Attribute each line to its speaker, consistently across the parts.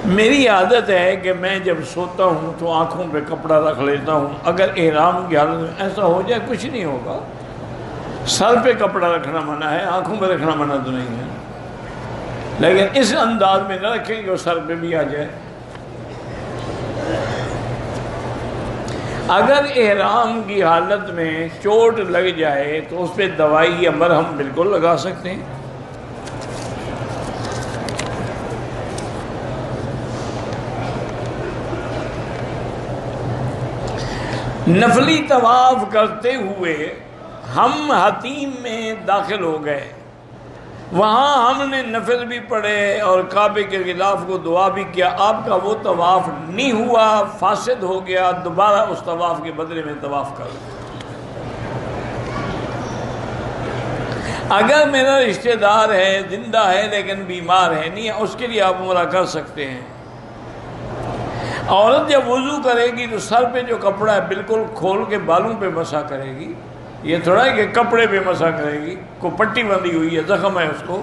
Speaker 1: میری عادت ہے کہ میں جب سوتا ہوں تو آنکھوں پہ کپڑا رکھ لیتا ہوں. اگر احرام کی حالت میں ایسا ہو جائے کچھ نہیں ہوگا. سر پہ کپڑا رکھنا منع ہے, آنکھوں پہ رکھنا منع تو نہیں ہے, لیکن اس انداز میں نہ رکھیں کہ وہ سر پہ بھی آ جائے. اگر احرام کی حالت میں چوٹ لگ جائے تو اس پہ دوائی یا مرہم بالکل لگا سکتے ہیں. نفلی طواف کرتے ہوئے ہم حتیم میں داخل ہو گئے, وہاں ہم نے نفل بھی پڑھے اور کعبے کے غلاف کو دعا بھی کیا. آپ کا وہ طواف نہیں ہوا, فاسد ہو گیا, دوبارہ اس طواف کے بدلے میں طواف کر. اگر میرا رشتہ دار ہے, زندہ ہے لیکن بیمار ہے, نہیں ہے, اس کے لیے آپ عمرہ کر سکتے ہیں. عورت جب وضو کرے گی تو سر پہ جو کپڑا ہے بالکل کھول کے بالوں پہ مسح کرے گی. یہ تھوڑا ہے کہ کپڑے پہ مسح کرے گی, کو پٹی بندھی ہوئی ہے, زخم ہے اس کو.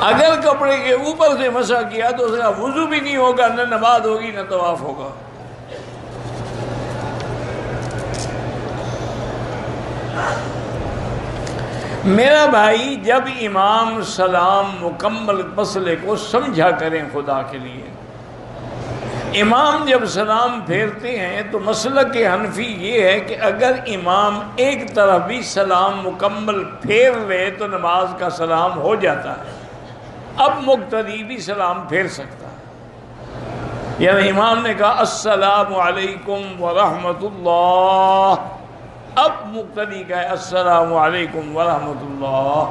Speaker 1: اگر کپڑے کے اوپر سے مسح کیا تو اس کا وضو بھی نہیں ہوگا, نہ نماز ہوگی, نہ طواف ہوگا. میرا بھائی, جب امام سلام مکمل مسئلے کو سمجھا کریں خدا کے لیے. امام جب سلام پھیرتے ہیں تو مسلک حنفی یہ ہے کہ اگر امام ایک طرف بھی سلام مکمل پھیر لے تو نماز کا سلام ہو جاتا ہے. اب مقتدی بھی سلام پھیر سکتا ہے. یعنی امام نے کہا السلام علیکم ورحمۃ اللہ, اب مقتدی کا ہے السلام علیکم ورحمۃ اللہ.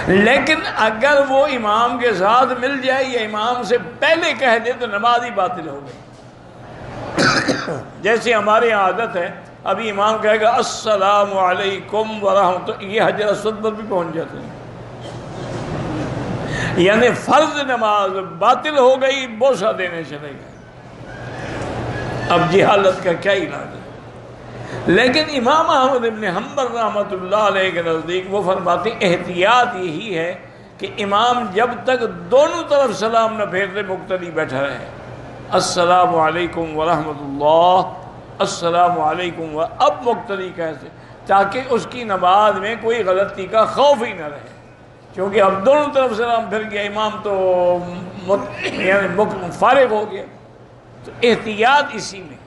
Speaker 1: لیکن اگر وہ امام کے ساتھ مل جائے یا امام سے پہلے کہہ دے تو نماز ہی باطل ہو گئی. جیسے ہمارے یہاں عادت ہے, ابھی امام کہے گا السلام علیکم ورحمۃ اللہ, یہ حجر اسود پر بھی پہنچ جاتے ہیں. یعنی فرض نماز باطل ہو گئی, بوسہ دینے چلے گئے. اب جہالت کا کیا علاج ہے؟ لیکن امام احمد بن حنبل رحمۃ اللہ علیہ کے نزدیک وہ فرماتے احتیاط یہی ہے کہ امام جب تک دونوں طرف سلام نہ پھیر دے مقتدی بیٹھا رہے. السلام علیکم ورحمۃ اللہ, السلام علیکم اب مقتدی کیسے, تاکہ اس کی نماز میں کوئی غلطی کا خوف ہی نہ رہے. کیونکہ اب دونوں طرف سلام پھر گیا, امام تو یعنی فارغ ہو گیا. تو احتیاط اسی میں.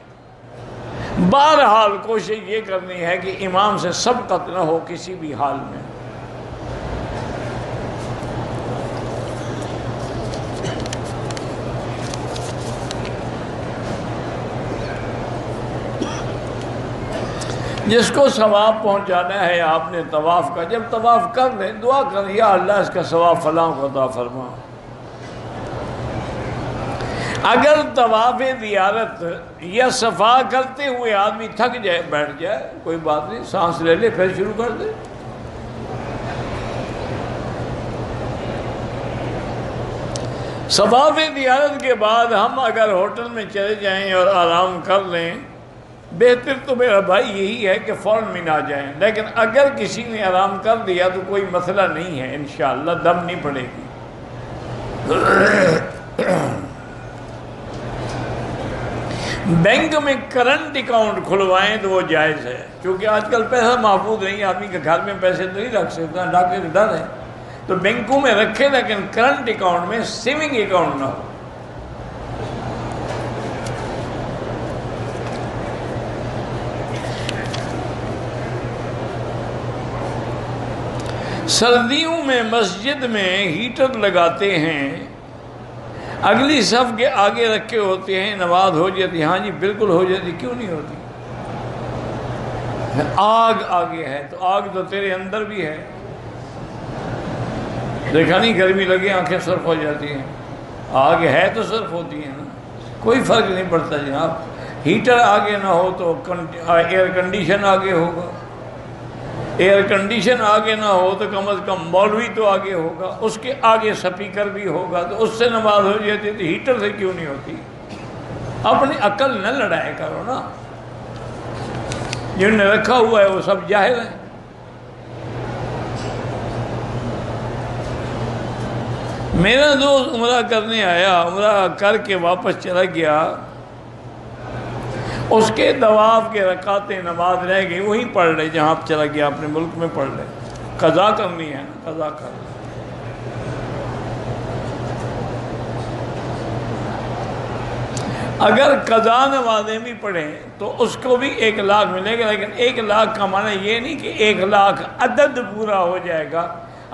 Speaker 1: بہرحال کوشش یہ کرنی ہے کہ امام سے سبقت نہ ہو کسی بھی حال میں. جس کو ثواب پہنچانا ہے آپ نے طواف کا, جب طواف کر لیں دعا کریں یا اللہ اس کا ثواب فلاں کو عطا فرما. اگر طواف زیارت یا صفا کرتے ہوئے آدمی تھک جائے, بیٹھ جائے, کوئی بات نہیں, سانس لے لے پھر شروع کر دے. صفا زیارت کے بعد ہم اگر ہوٹل میں چلے جائیں اور آرام کر لیں, بہتر تو میرا بھائی یہی ہے کہ فوراً منا آ جائیں. لیکن اگر کسی نے آرام کر دیا تو کوئی مسئلہ نہیں ہے, انشاءاللہ دم نہیں پڑے گی. بینک میں کرنٹ اکاؤنٹ کھلوائیں تو وہ جائز ہے, کیونکہ آج کل پیسہ محفوظ نہیں, آدمی کے گھر میں پیسے تو نہیں رکھ سکتا, ڈاکے کا ڈر ہے. تو بینکوں میں رکھے لیکن کرنٹ اکاؤنٹ میں سیونگ اکاؤنٹ نہ ہو. سردیوں میں مسجد میں ہیٹر لگاتے ہیں, اگلی صف کے آگے رکھے ہوتے ہیں, نماز ہو جاتی. ہاں جی بالکل ہو جاتی, کیوں نہیں ہوتی؟ آگ آگے ہے تو آگ تو تیرے اندر بھی ہے. دیکھا نہیں گرمی لگے آنکھیں صرف ہو جاتی ہیں, آگ ہے تو صرف ہوتی ہیں نا, کوئی فرق نہیں پڑتا جناب. ہیٹر آگے نہ ہو تو ایئر کنڈیشن آگے ہوگا, ایئر کنڈیشن آگے نہ ہو تو کم از کم مولوی تو آگے ہوگا, اس کے آگے سپیکر بھی ہوگا, تو اس سے نماز ہو جاتی. تو ہیٹر سے کیوں نہیں ہوتی؟ اپنی عقل نہ لڑائے کرو نا, جن نے رکھا ہوا ہے وہ سب جاہل ہیں. میرا دوست عمرہ کرنے آیا، عمرہ کر کے واپس چلا گیا، اس کے طواف کے رکعتیں نماز رہ گئی، وہی پڑھ لے جہاں آپ چلا گیا، اپنے ملک میں پڑھ لے، قضا کرنی ہے نا، قضا کر لے۔ اگر قضا نمازیں بھی پڑھیں تو اس کو بھی 1,00,000 ملے گا، لیکن 1,00,000 کا معنی یہ نہیں کہ 1,00,000 عدد پورا ہو جائے گا۔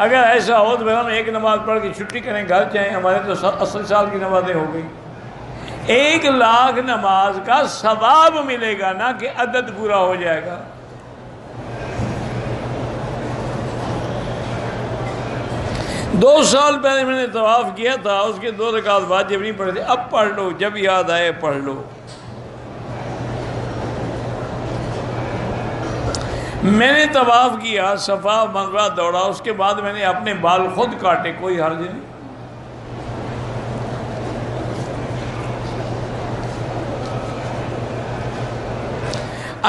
Speaker 1: اگر ایسا ہو تو پھر ہم ایک نماز پڑھ کے چھٹی کریں، گھر جائیں، ہمارے تو 80 سال کی نمازیں ہو گئی۔ 1,00,000 نماز کا ثواب ملے گا، نہ کہ عدد پورا ہو جائے گا۔ دو سال پہلے میں نے طواف کیا تھا، اس کے 2 رکعت واجب نہیں پڑھے تھے، اب پڑھ لو، جب یاد آئے پڑھ لو۔ میں نے طواف کیا، صفا مروا دوڑا، اس کے بعد میں نے اپنے بال خود کاٹے، کوئی حرج نہیں۔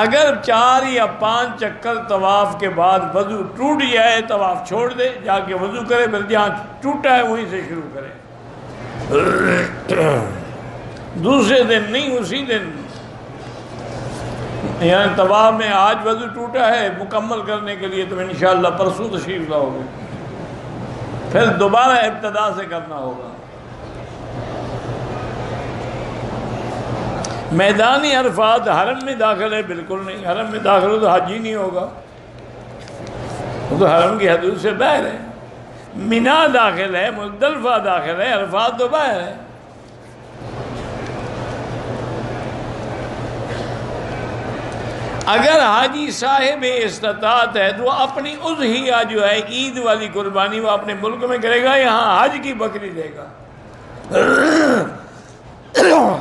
Speaker 1: اگر 4 یا 5 چکر طواف کے بعد وضو ٹوٹ جائے، طواف چھوڑ دے، جا کے وضو کرے، پھر جہاں ٹوٹا ہے وہیں سے شروع کرے، دوسرے دن نہیں، اسی دن۔ یعنی طواف میں آج وضو ٹوٹا ہے، مکمل کرنے کے لیے تو انشاءاللہ پرسوں تشریف لاؤ گے، پھر دوبارہ ابتدا سے کرنا ہوگا۔ میدان عرفات حرم میں داخل ہے؟ بالکل نہیں، حرم میں داخل ہو تو حج ہی نہیں ہوگا، وہ تو حرم کی حدود سے باہر ہے۔ مینا داخل ہے، مزدلفہ داخل ہے، عرفات تو باہر ہے۔ اگر حاجی صاحب استطاعت ہے تو اپنی اضحیہ جو ہے عید والی قربانی وہ اپنے ملک میں کرے گا، یہاں حج کی بکری دے گا۔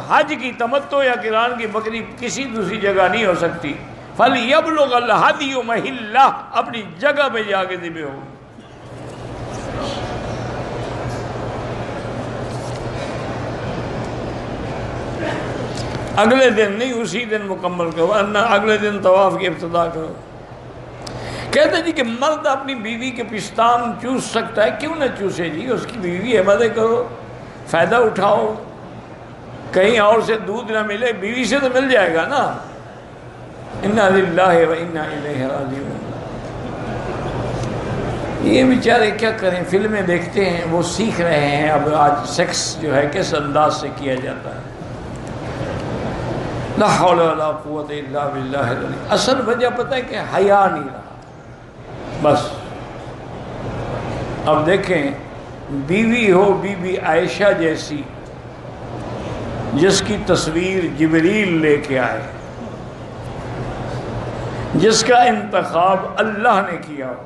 Speaker 1: حج کی تمتع یا قران کی بکری کسی دوسری جگہ نہیں ہو سکتی۔ فَلْيَبْلُغَ الْهَدْيُ مَحِلَّهُ، اپنی جگہ پہ جا کے ذبح ہو۔ اگلے دن نہیں، اسی دن مکمل کرو، ورنہ اگلے دن طواف کی ابتدا کرو۔ کہتے جی کہ مرد اپنی بیوی کے پستان چوس سکتا ہے، کیوں نہ چوسے جی، اس کی بیوی ہے، مزے کرو، فائدہ اٹھاؤ، کہیں اور سے دودھ نہ ملے، بیوی سے تو مل جائے گا نا۔ اِنَّا لِلَّهِ وَإِنَّا إِلَيْهِ رَاجِعُونَ۔ یہ بیچارے کیا کریں، فلمیں دیکھتے ہیں، وہ سیکھ رہے ہیں اب آج سیکس جو ہے کس انداز سے کیا جاتا ہے۔ لا حول ولا قوت الا باللہ العلی۔ اصل وجہ پتہ ہے کہ حیا نہیں رہا، بس۔ اب دیکھیں، بیوی ہو بی بی عائشہ جیسی، جس کی تصویر جبریل لے کے آئے، جس کا انتخاب اللہ نے کیا ہو،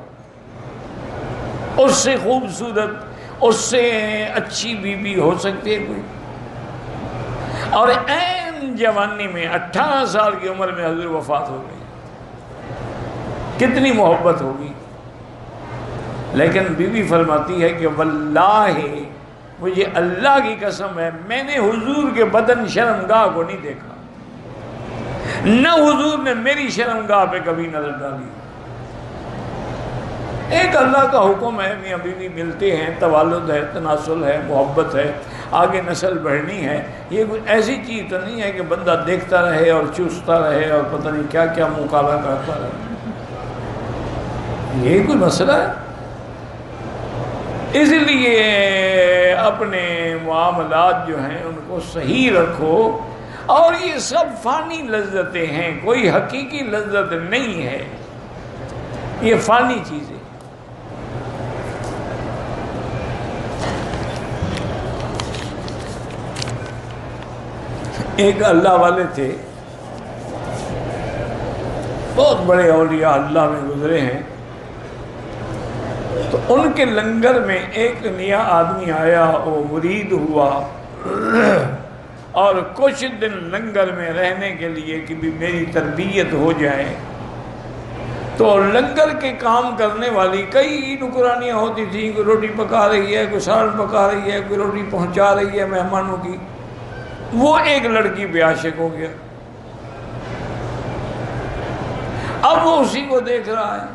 Speaker 1: اس سے خوبصورت، اس سے اچھی بیوی ہو سکتی ہے کوئی؟ اور عین جوانی میں 18 سال کی عمر میں حضور وفات ہو گئی، کتنی محبت ہوگی۔ لیکن بیوی فرماتی ہے کہ واللہ مجھے اللہ کی قسم ہے، میں نے حضور کے بدن شرمگاہ کو نہیں دیکھا، نہ حضور نے میری شرمگاہ پہ کبھی نظر ڈالی۔ ایک اللہ کا حکم ہے، میاں بیوی ملتے ہیں، توالد ہے، تناسل ہے، محبت ہے، آگے نسل بڑھنی ہے۔ یہ کوئی ایسی چیز تو نہیں ہے کہ بندہ دیکھتا رہے اور چوستا رہے اور پتہ نہیں کیا کیا مکالہ کرتا رہے، یہ کوئی مسئلہ ہے؟ اس لیے اپنے معاملات جو ہیں ان کو صحیح رکھو، اور یہ سب فانی لذتیں ہیں، کوئی حقیقی لذت نہیں ہے، یہ فانی چیزیں۔ ایک اللہ والے تھے، بہت بڑے اولیاء اللہ میں گزرے ہیں، تو ان کے لنگر میں ایک نیا آدمی آیا، وہ مرید ہوا، اور کچھ دن لنگر میں رہنے کے لیے کہ بھی میری تربیت ہو جائے۔ تو لنگر کے کام کرنے والی کئی نکرانیاں ہوتی تھیں، کوئی روٹی پکا رہی ہے، کوئی سالن پکا رہی ہے، کوئی روٹی پہنچا رہی ہے مہمانوں کی۔ وہ ایک لڑکی پہ عاشق ہو گیا، اب وہ اسی کو دیکھ رہا ہے،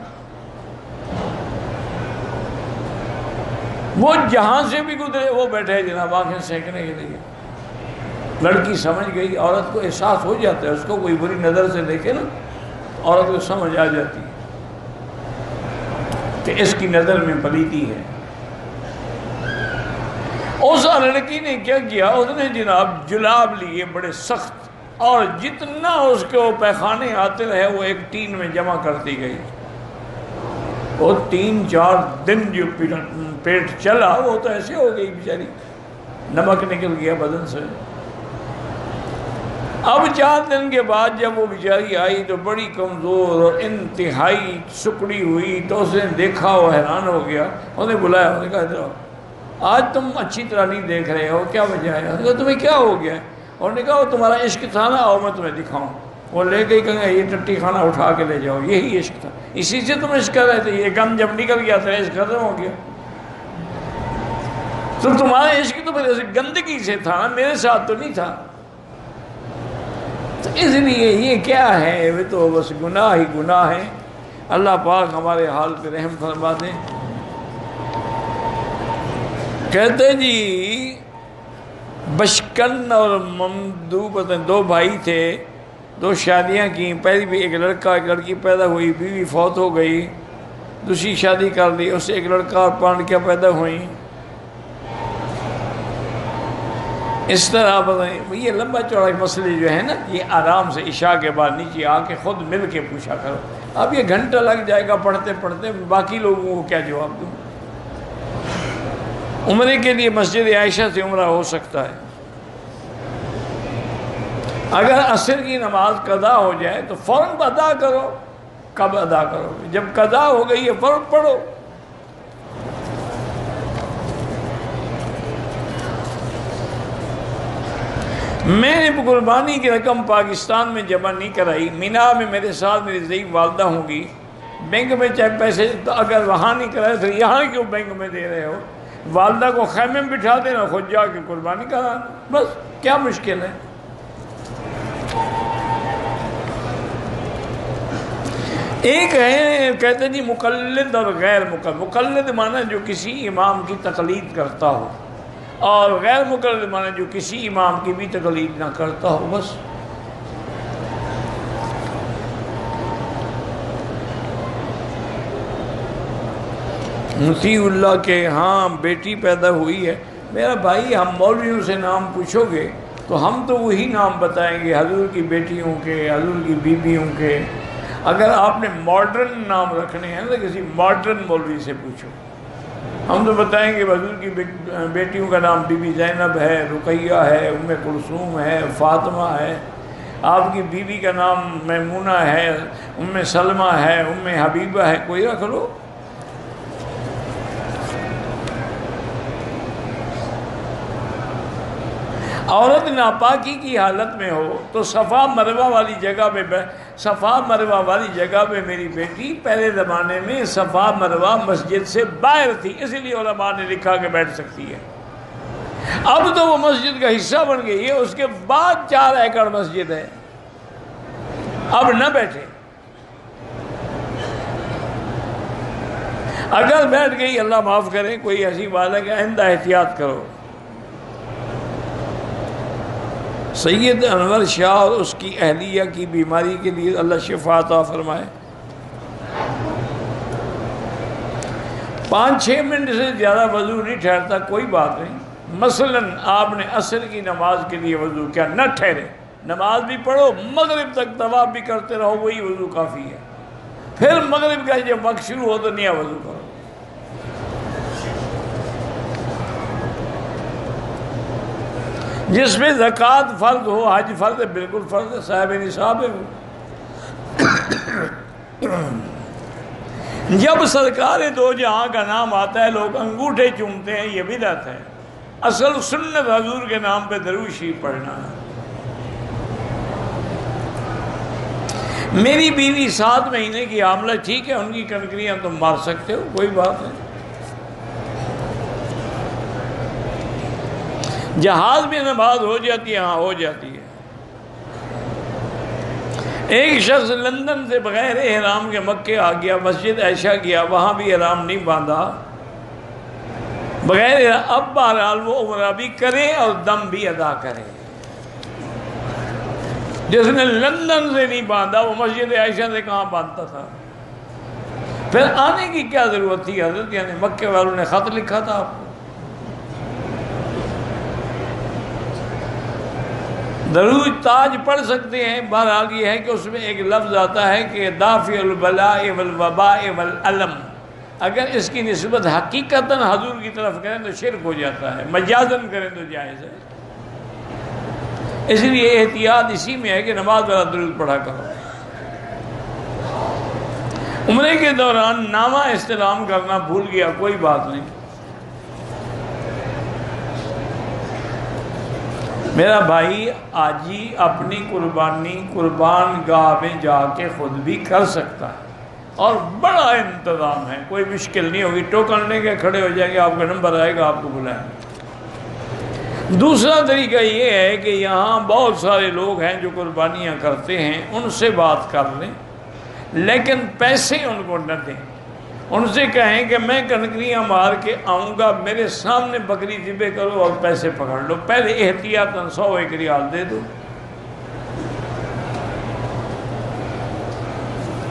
Speaker 1: وہ جہاں سے بھی گزرے وہ بیٹھے جناب آنکھیں سینکنے کے لیے. لڑکی سمجھ گئی, عورت کو احساس ہو جاتا ہے, اس کو کوئی بری نظر سے دیکھے نا عورت کو سمجھ آ جاتی ہے کہ اس کی نظر میں پلیتی ہے. اس لڑکی نے کیا کیا, اس نے جناب جلاب لیے بڑے سخت, اور جتنا اس کے پیخانے آتے رہے وہ ایک ٹین میں جمع کرتی گئی. وہ 3-4 دن جو پیٹ چلا وہ تو ایسے ہو گئی بیچاری, نمک نکل گیا بدن سے. اب 4 دن کے بعد جب وہ بیچاری آئی تو بڑی کمزور اور انتہائی سکڑی ہوئی, تو اس نے دیکھا, وہ حیران ہو گیا. اس نے بلایا, اس نے کہا ادھر آؤ, آج تم اچھی طرح نہیں دیکھ رہے ہو, کیا وجہ ہے؟ اس نے کہا تمہیں کیا ہو گیا؟ اور نے کہا وہ تمہارا عشق تھا نا, آؤ میں تمہیں دکھاؤں. وہ لے گئی, کہا یہ ٹٹی خانہ اٹھا کے لے جاؤ, یہی عشق تھا, اسی سے تم عشق کر رہے تھے. یہ غم جب نکل گیا تھا عشق ختم ہو گیا. تو تمہارا عشق تو پھر گندگی سے تھا نا, میرے ساتھ تو نہیں تھا. تو اس لیے یہ کیا ہے, وہ تو بس گناہ ہی گناہ ہے. اللہ پاک ہمارے حال پہ رحم فرما دیں. کہتے جی بشکن اور ممدو پتہ 2 بھائی تھے, 2 شادیاں کی. پہلی بھی ایک لڑکا ایک لڑکی پیدا ہوئی, بیوی فوت ہو گئی, دوسری شادی کر لی, اس سے ایک لڑکا اور 5 کیا پیدا ہوئیں. اس طرح پتہ یہ لمبا چوڑا مسئلے جو ہے نا, یہ آرام سے عشاء کے بعد نیچے آ کے خود مل کے پوچھا کرو. اب یہ گھنٹہ لگ جائے گا پڑھتے پڑھتے, باقی لوگوں کو کیا جواب دوں. عمرے کے لیے مسجد عائشہ سے عمرہ ہو سکتا ہے. اگر عصر کی نماز قضا ہو جائے تو فوراً ادا کرو. کب ادا کرو؟ جب قضا ہو گئی ہے فوراً پڑھو. میں نے قربانی کی رقم پاکستان میں جمع نہیں کرائی. مینا میں میرے ساتھ میری ضعیف والدہ ہوں گی. بینک میں چاہے پیسے, تو اگر وہاں نہیں کرائے تو یہاں کیوں بینک میں دے رہے ہو؟ والدہ کو خیمے میں بٹھا دینا, خود جا کے قربانی کرانا, بس کیا مشکل ہے. ایک ہے کہتے جی مقلد اور غیر مقلد. مقلد معنی جو کسی امام کی تقلید کرتا ہو, اور غیر مقلد معنی جو کسی امام کی بھی تقلید نہ کرتا ہو. بس مطیع اللہ کے ہاں بیٹی پیدا ہوئی ہے. میرا بھائی ہم مولویوں سے نام پوچھو گے تو ہم تو وہی نام بتائیں گے حضور کی بیٹیوں کے, حضور کی بیویوں کے. اگر آپ نے ماڈرن نام رکھنے ہیں تو کسی ماڈرن مولوی سے پوچھو, ہم تو بتائیں گے حضور کی بیٹیوں کا نام بی بی زینب ہے, رقیہ ہے, ام کلثوم ہے, فاطمہ ہے. آپ کی بیوی کا نام میمونہ ہے, ام سلمہ ہے, ام حبیبہ ہے, کوئی رکھ لو. عورت ناپاکی کی حالت میں ہو تو صفا مروہ والی جگہ پہ میری بیٹی پہلے زمانے میں صفا مروہ مسجد سے باہر تھی, اسی لیے علماء نے لکھا کہ بیٹھ سکتی ہے. اب تو وہ مسجد کا حصہ بن گئی ہے, اس کے بعد 4 ایکڑ مسجد ہے, اب نہ بیٹھے. اگر بیٹھ گئی اللہ معاف کرے, کوئی ایسی بات ہے کہ آئندہ احتیاط کرو. سید انور شاہ اور اس کی اہلیہ کی بیماری کے لیے اللہ شفا عطا فرمائے. 5-6 منٹ سے زیادہ وضو نہیں ٹھہرتا, کوئی بات نہیں. مثلا آپ نے عصر کی نماز کے لیے وضو کیا, نہ ٹھہرے, نماز بھی پڑھو, مغرب تک طواف بھی کرتے رہو, وہی وضو کافی ہے. پھر مغرب کا جب وقت شروع ہو تو نیا وضو کرو. جس میں زکوٰۃ فرض ہو, حج فرض ہے, بالکل فرض ہے, صاحب نصاب ہے. جب سرکار دو جہاں کا نام آتا ہے لوگ انگوٹھے چومتے ہیں, یہ بدعت ہے. اصل سنت حضور کے نام پہ درود شریف پڑھنا ہے. میری بیوی 7 مہینے کی حاملہ, ٹھیک ہے, ان کی کنکریاں تم مار سکتے ہو, کوئی بات نہیں. جہاز میں نماز ہو جاتی ہے, ہاں ہو جاتی ہے. ایک شخص لندن سے بغیر احرام کے مکے آ گیا, مسجد عائشہ گیا, وہاں بھی احرام نہیں باندھا. بغیر اب بہرحال وہ عمرہ بھی کرے اور دم بھی ادا کرے. جس نے لندن سے نہیں باندھا وہ مسجد عائشہ سے کہاں باندھتا تھا؟ پھر آنے کی کیا ضرورت تھی حضرت؟ یعنی مکے والوں نے خط لکھا تھا آپ کو. درود تاج پڑھ سکتے ہیں. بہرحال یہ ہے کہ اس میں ایک لفظ آتا ہے کہ دافع البلاء والوباء والالم. اگر اس کی نسبت حقیقتاً حضور کی طرف کریں تو شرک ہو جاتا ہے، مجازاً کریں تو جائز ہے. اس لیے احتیاط اسی میں ہے کہ نماز والا درود پڑھا کرو. عمرے کے دوران نامہ استلام کرنا بھول گیا، کوئی بات نہیں. میرا بھائی آج ہی اپنی قربانی قربان گاہ میں جا کے خود بھی کر سکتا ہے اور بڑا انتظام ہے، کوئی مشکل نہیں ہوگی. ٹوکن لے کے کھڑے ہو جائیں گے، آپ کا نمبر آئے گا، آپ کو بلائیں گے. دوسرا طریقہ یہ ہے کہ یہاں بہت سارے لوگ ہیں جو قربانیاں کرتے ہیں، ان سے بات کر لیں، لیکن پیسے ان کو نہ دیں. ان سے کہیں کہ میں کنکریاں مار کے آؤں گا، میرے سامنے بکری ذبح کرو اور پیسے پکڑ لو. پہلے احتیاطاً 100 ریال دے دو.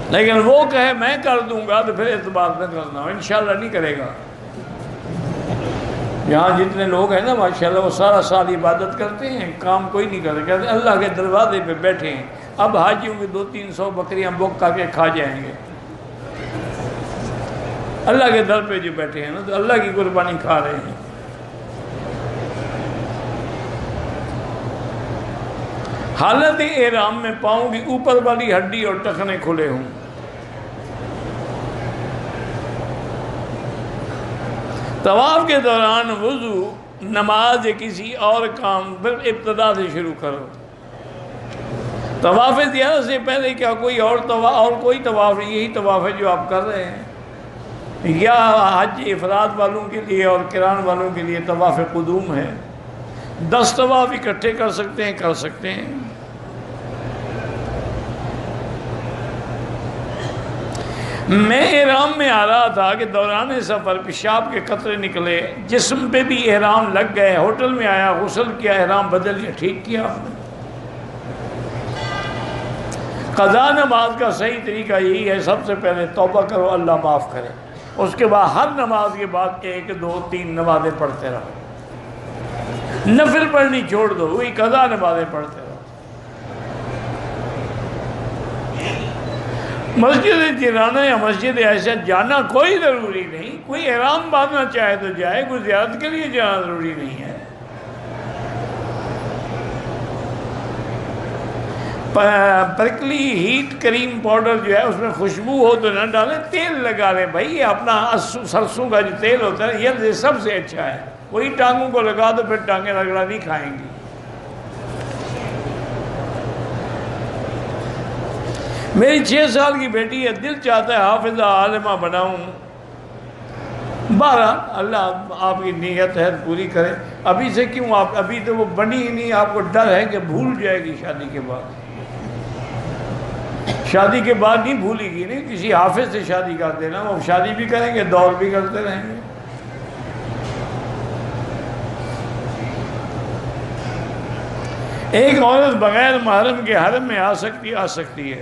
Speaker 1: لیکن وہ کہے میں کر دوں گا تو پھر اعتبار نہ کرنا، انشاءاللہ نہیں کرے گا. یہاں جتنے لوگ ہیں نا ماشاءاللہ وہ سارا سال عبادت کرتے ہیں، کام کوئی نہیں کرتے، کہتے ہیں اللہ کے دروازے پہ بیٹھے ہیں. اب حاجیوں کی 200-300 بکریاں بک کر کے کھا جائیں گے. اللہ کے در پہ جو بیٹھے ہیں نا تو اللہ کی قربانی کھا رہے ہیں. حالت احرام میں پاؤں کی اوپر والی ہڈی اور ٹخنے کھلے ہوں. طواف کے دوران وضو، نماز یا کسی اور کام پھر ابتدا سے شروع کرو. طواف زیارت سے پہلے کیا کوئی اور کوئی طواف نہیں، یہی طواف ہے جو آپ کر رہے ہیں. یا حج افراد والوں کے لیے اور قران والوں کے لیے طواف قدوم ہے. 10 طواف اکٹھے کر سکتے ہیں، کر سکتے ہیں. میں احرام میں آ رہا تھا کہ دوران سفر پیشاب کے قطرے نکلے، جسم پہ بھی احرام لگ گئے. ہوٹل میں آیا، غسل کیا، احرام بدل لیا، ٹھیک کیا آپ نے. قضا نماز کا صحیح طریقہ یہی ہے، سب سے پہلے توبہ کرو، اللہ معاف کرے. اس کے بعد ہر نماز کے بعد 1 2 3 نمازیں پڑھتے رہو. نفل پڑھنی چھوڑ دو، وہی قضا نمازیں پڑھتے رہو. مسجد جیرانہ یا مسجد عائشہ جانا کوئی ضروری نہیں. کوئی احرام باندھنا چاہے تو جائے، کوئی زیارت کے لیے جانا ضروری نہیں ہے. پرکلی ہیٹ کریم پاؤڈر جو ہے اس میں خوشبو ہو تو نہ ڈالیں، تیل لگا لیں. بھائی یہ اپنا سرسوں کا جو تیل ہوتا ہے یہ سب سے اچھا ہے. وہی ٹانگوں کو لگا دو، پھر ٹانگیں رگڑا نہیں کھائیں گی. میری 6 سال کی بیٹی ہے، دل چاہتا ہے حافظہ عالمہ بناؤں. 12 اللہ آپ کی نیت ہے پوری کرے. ابھی سے کیوں؟ آپ ابھی تو وہ بنی ہی نہیں، آپ کو ڈر ہے کہ بھول جائے گی شادی کے بعد. شادی کے بعد نہیں بھولے گی. نہیں، کسی حافظ سے شادی کر دینا، وہ شادی بھی کریں گے، دور بھی کرتے رہیں گے. ایک عورت بغیر محرم کے حرم میں آ سکتی ہے.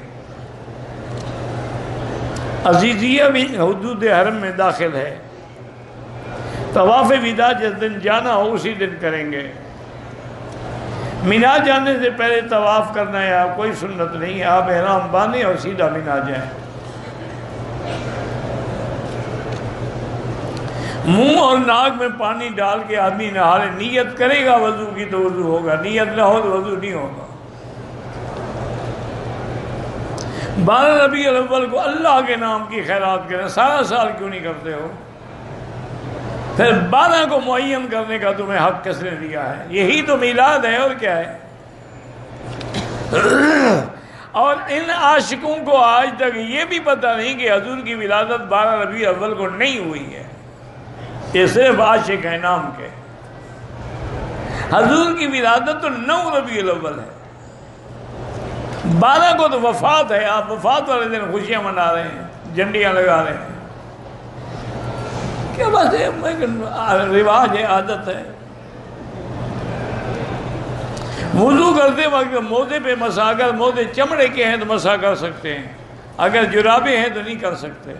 Speaker 1: عزیزیہ بھی حدود حرم میں داخل ہے. طواف وداع جس دن جانا ہو اسی دن کریں گے. مینا جانے سے پہلے طواف کرنا ہے، کوئی سنت نہیں ہے. آپ احرام باندھیں اور سیدھا مینا جائیں. منہ اور ناک میں پانی ڈال کے آدمی نہا لے. نیت کرے گا وضو کی تو وضو ہوگا، نیت نہ ہو تو وضو نہیں ہوگا. 12 ربیع الاول کو اللہ کے نام کی خیرات کریں. سارا سال کیوں نہیں کرتے ہو؟ پھر 12 کو معین کرنے کا تمہیں حق کس نے دیا ہے؟ یہی تو میلاد ہے، اور کیا ہے؟ اور ان عاشقوں کو آج تک یہ بھی پتہ نہیں کہ حضور کی ولادت 12 ربیع الاول کو نہیں ہوئی ہے. یہ صرف عاشق ہیں نام کے. حضور کی ولادت تو 9 ربیع الاول ہے. 12 کو تو وفات ہے. آپ وفات والے دن خوشیاں منا رہے ہیں، جھنڈیاں لگا رہے ہیں. کیا بات ہے، رواج ہے، عادت ہے۔ وضو کرتے وقت موزے پہ مسا، اگر موزے چمڑے کے ہیں تو مسا کر سکتے ہیں، اگر جرابے ہیں تو نہیں کر سکتے۔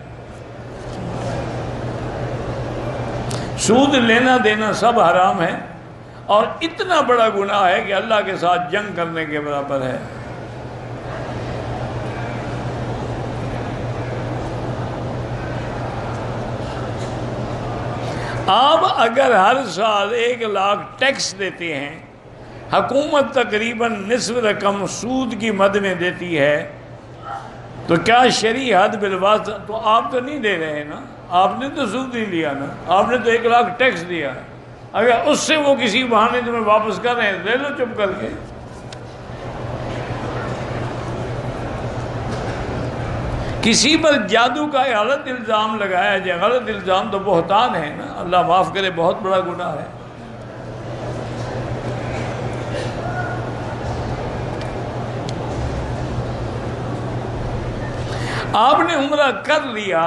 Speaker 1: سود لینا دینا سب حرام ہے، اور اتنا بڑا گناہ ہے کہ اللہ کے ساتھ جنگ کرنے کے برابر ہے۔ آپ اگر ہر سال 1,00,000 ٹیکس دیتے ہیں، حکومت تقریباً نصف رقم سود کی مد میں دیتی ہے، تو کیا شرعی حد بالواسطہ تو آپ تو نہیں دے رہے ہیں نا، آپ نے تو سود نہیں لیا نا، آپ نے تو 1,00,000 ٹیکس دیا ہے۔ اگر اس سے وہ کسی بہانے تمہیں واپس کر رہے ہیں لے لو چپ کر کے۔ کسی پر جادو کا غلط الزام لگایا جائے، غلط الزام تو بہتان ہے نا، اللہ معاف کرے، بہت بڑا گناہ ہے۔ آپ نے عمرہ کر لیا،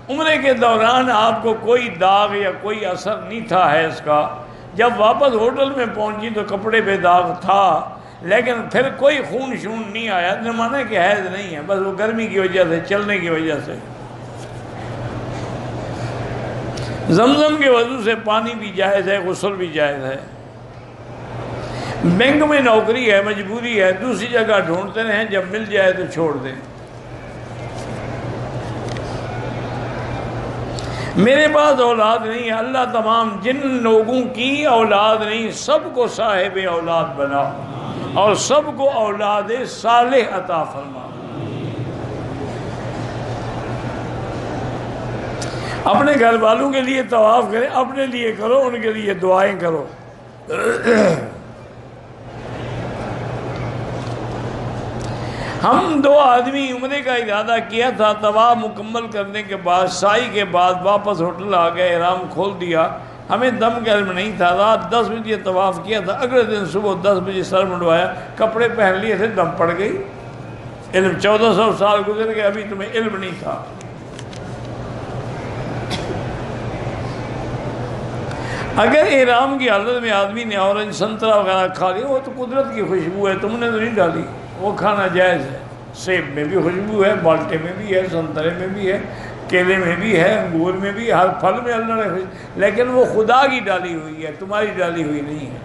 Speaker 1: عمرے کے دوران آپ کو کوئی داغ یا کوئی اثر نہیں تھا حیض کا، جب واپس ہوٹل میں پہنچی تو کپڑے پہ داغ تھا، لیکن پھر کوئی خون شون نہیں آیا، تو مانا کہ حیض نہیں ہے، بس وہ گرمی کی وجہ سے، چلنے کی وجہ سے۔ زمزم کے وضو سے پانی بھی جائز ہے، غسل بھی جائز ہے۔ بینک میں نوکری ہے، مجبوری ہے، دوسری جگہ ڈھونڈتے رہیں، جب مل جائے تو چھوڑ دیں۔ میرے پاس اولاد نہیں ہے، اللہ تمام جن لوگوں کی اولاد نہیں سب کو صاحب اولاد بنا، اور سب کو اولاد صالح عطا فرما۔ اپنے گھر والوں کے لیے طواف کریں، اپنے لیے کرو، ان کے لیے دعائیں کرو۔ ہم 2 آدمی عمرے کا ارادہ کیا تھا، طواف مکمل کرنے کے بعد سائی کے بعد واپس ہوٹل آ گئے، احرام کھول دیا، ہمیں دم کا علم نہیں تھا، رات 10 بجے طواف کیا تھا، اگلے دن صبح 10 بجے سر منڈوایا، کپڑے پہن لیے تھے، دم پڑ گئی۔ علم 1400 سال گزر گئے، ابھی تمہیں علم نہیں تھا۔ اگر احرام کی حالت میں آدمی نے اورنج سنترا وغیرہ کھا لیا، وہ تو قدرت کی خوشبو ہے، تم نے تو نہیں ڈالی، وہ کھانا جائز ہے۔ سیب میں بھی خوشبو ہے، بالٹے میں بھی ہے، سنترے میں بھی ہے، کیلے میں بھی ہے، انگور میں بھی، ہر پھل میں اللہ نے خوشبو، لیکن وہ خدا کی ڈالی ہوئی ہے، تمہاری ڈالی ہوئی نہیں ہے۔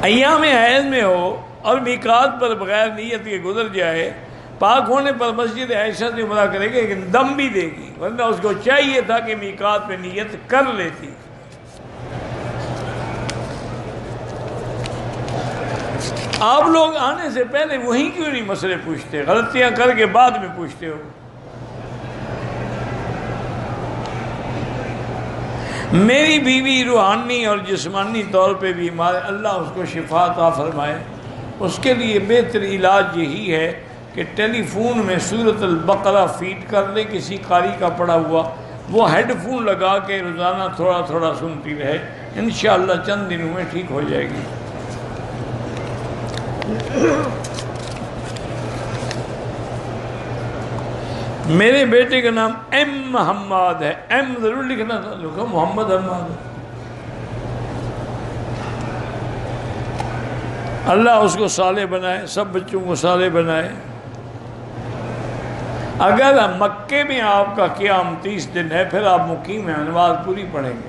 Speaker 1: ایام حیض میں ہو اور میقات پر بغیر نیت کے گزر جائے، پاک ہونے پر مسجد عائشہ سے عمرہ کرے گی، لیکن دم بھی دے گی، ورنہ اس کو چاہیے تھا کہ میقات پہ نیت کر لیتی۔ آپ لوگ آنے سے پہلے وہیں کیوں نہیں مسئلے پوچھتے، غلطیاں کر کے بعد میں پوچھتے ہو۔ میری بیوی روحانی اور جسمانی طور پہ بیمار ہے، اللہ اس کو شفا عطا فرمائے۔ اس کے لیے بہتر علاج یہی ہے کہ ٹیلی فون میں سورۃ البقرہ فیڈ کر لے، کسی قاری کا پڑھا ہوا، وہ ہیڈ فون لگا کے روزانہ تھوڑا تھوڑا سنتی رہے، انشاءاللہ چند دنوں میں ٹھیک ہو جائے گی۔ میرے بیٹے کا نام ایم حماد ہے، ایم ضرور لکھنا تھا، لکھو محمد حماد۔ اللہ اس کو صالح بنائے، سب بچوں کو صالح بنائے۔ اگر مکے میں آپ کا قیام 30 دن ہے، پھر آپ مقیم ہیں، نماز پوری پڑھیں گے۔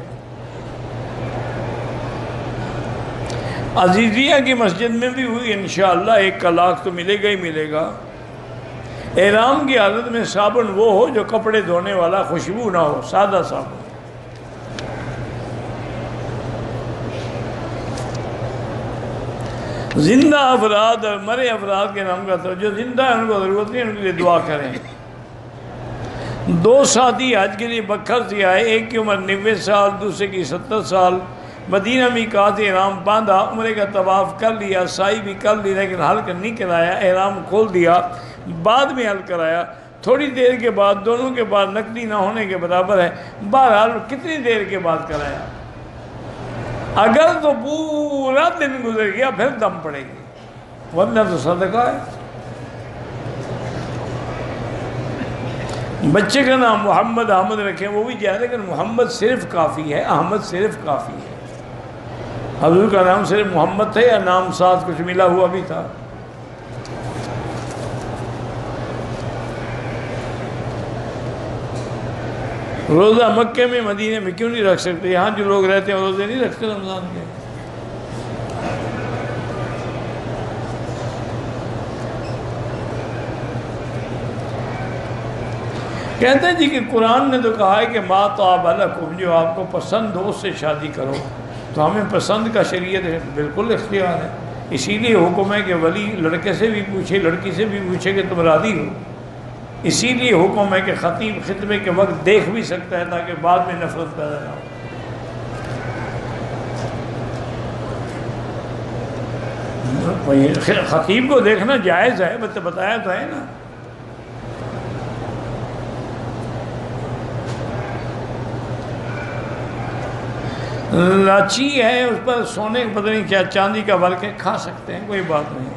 Speaker 1: عزیزیہ کی مسجد میں بھی ہوئی، انشاءاللہ 1 لاکھ تو ملے گا ہی ملے گا۔ احرام کی حالت میں صابن وہ ہو جو کپڑے دھونے والا، خوشبو نہ ہو، سادہ صابن۔ زندہ افراد اور مرے افراد کے نام کا تو جو زندہ ہیں ان کو ضرورت نہیں، ان کے لیے دعا کریں۔ 2 ساتھی حج کے لیے بکھر سے آئے، ایک کی عمر 90 سال، دوسرے کی 70 سال۔ مدینہ میقات احرام باندھا، عمرے کا طواف کر لیا، سعی بھی کر لی، لیکن حلق نہیں کرایا، احرام کھول دیا، بعد میں حلق کرایا۔ تھوڑی دیر کے بعد دونوں کے بعد نقدی نہ ہونے کے برابر ہے، بہرحال کتنی دیر کے بعد کرایا؟ اگر تو پورا دن گزر گیا پھر دم پڑے گی، ورنہ تو صدقہ ہے۔ بچے کا نام محمد احمد رکھیں وہ بھی جائے، لیکن محمد صرف کافی ہے، احمد صرف کافی ہے۔ حضور کا نام صرف محمد تھا یا نام ساتھ کچھ ملا ہوا بھی تھا؟ روزہ مکے میں مدینے میں کیوں نہیں رکھ سکتے؟ یہاں جو لوگ رہتے ہیں روزے نہیں رکھتے رمضان کے؟ کہتے ہیں جی کہ قرآن نے تو کہا ہے کہ ما طاب لکم، جو آپ کو پسند ہو اس سے شادی کرو، تو ہمیں پسند کا شریعت بالکل اختیار ہے۔ اسی لیے حکم ہے کہ ولی لڑکے سے بھی پوچھے، لڑکی سے بھی پوچھے کہ تم راضی ہو۔ اسی لیے حکم ہے کہ خطیب خطبے کے وقت دیکھ بھی سکتا ہے تاکہ بعد میں نفرت پیدا نہ ہو۔ خطیب کو دیکھنا جائز ہے، بتایا تو ہے نا۔ لاچی ہے، اس پر سونے کا پتہ نہیں کیا چاندی کا ورق ہے، کھا سکتے ہیں، کوئی بات نہیں۔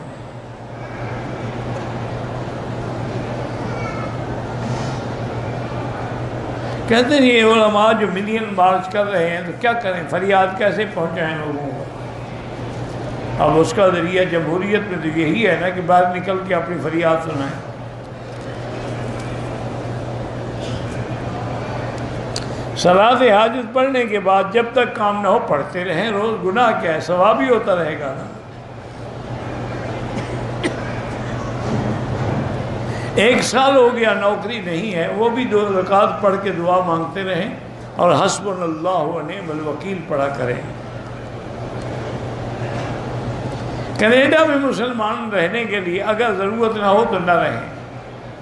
Speaker 1: کہتے ہیں یہ علماء جو ملین مارچ کر رہے ہیں تو کیا کریں، فریاد کیسے پہنچائیں لوگوں کو؟ اب اس کا ذریعہ جمہوریت میں تو یہی ہے نا کہ باہر نکل کے اپنی فریاد سنائیں۔ صلاۃ حاجت پڑھنے کے بعد جب تک کام نہ ہو پڑھتے رہیں، روز گناہ کیا ہے، ثواب ہی ہوتا رہے گا نا۔ ایک سال ہو گیا نوکری نہیں ہے، وہ بھی 2 رکعت پڑھ کے دعا مانگتے رہیں اور حسبنا اللہ و نعم الوکیل پڑھا کریں۔ کینیڈا میں مسلمان رہنے کے لیے اگر ضرورت نہ ہو تو نہ رہیں،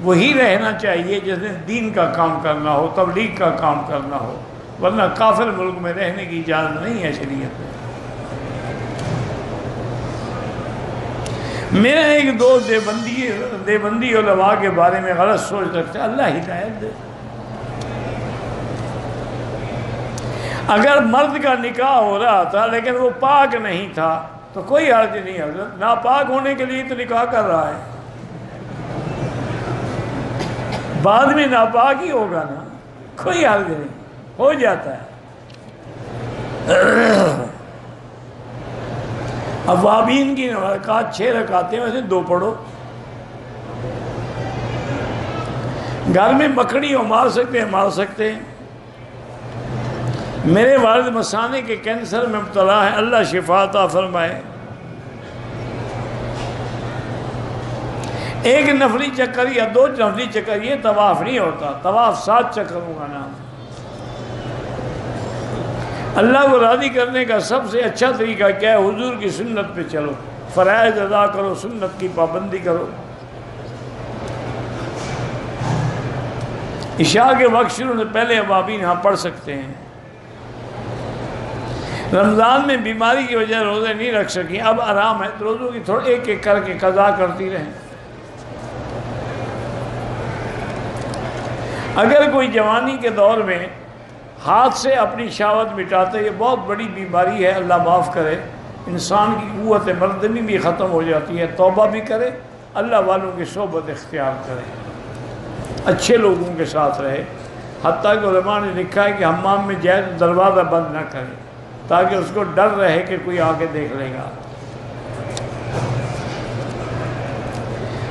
Speaker 1: وہی رہنا چاہیے جس نے دین کا کام کرنا ہو، تبلیغ کا کام کرنا ہو، ورنہ کافر ملک میں رہنے کی اجازت نہیں ہے شریعت میں۔ میرا ایک دوست دیوبندی علماء کے بارے میں غلط سوچ رکھتا ہے، اللہ ہدایت دے۔ اگر مرد کا نکاح ہو رہا تھا لیکن وہ پاک نہیں تھا تو کوئی حرج نہیں، حضرت ناپاک ہونے کے لیے تو نکاح کر رہا ہے، بعد میں ناپاک ہی ہوگا نا، کوئی حرج نہیں، ہو جاتا ہے۔ اوابین کی رکعت 6 رکعتیں ویسے 2 پڑھو۔ گھر میں مکڑی ہو مار سکتے ہیں۔ میرے والد مثانے کے کینسر میں مبتلا ہے، اللہ شفا عطا فرمائے۔ ایک نفلی چکر یا 2 نفلی چکر یہ طواف نہیں ہوتا، طواف 7 چکروں کا نام۔ اللہ کو راضی کرنے کا سب سے اچھا طریقہ کیا ہے؟ حضور کی سنت پہ چلو، فرائض ادا کرو، سنت کی پابندی کرو۔ عشاء کے وقت شروع سے پہلے اوابین یہاں پڑھ سکتے ہیں۔ رمضان میں بیماری کی وجہ روزے نہیں رکھ سکی، اب آرام ہے تو روزوں کی تھوڑا ایک ایک کر کے قضا کرتی رہیں۔ اگر کوئی جوانی کے دور میں ہاتھ سے اپنی شہوت مٹاتے، یہ بہت بڑی بیماری ہے، اللہ معاف کرے، انسان کی قوت مردمی بھی ختم ہو جاتی ہے۔ توبہ بھی کرے، اللہ والوں کی صحبت اختیار کرے، اچھے لوگوں کے ساتھ رہے۔ حتیٰ کہ علماء نے لکھا ہے کہ حمام میں جائے تو دروازہ بند نہ کرے تاکہ اس کو ڈر رہے کہ کوئی آ کے دیکھ لے گا۔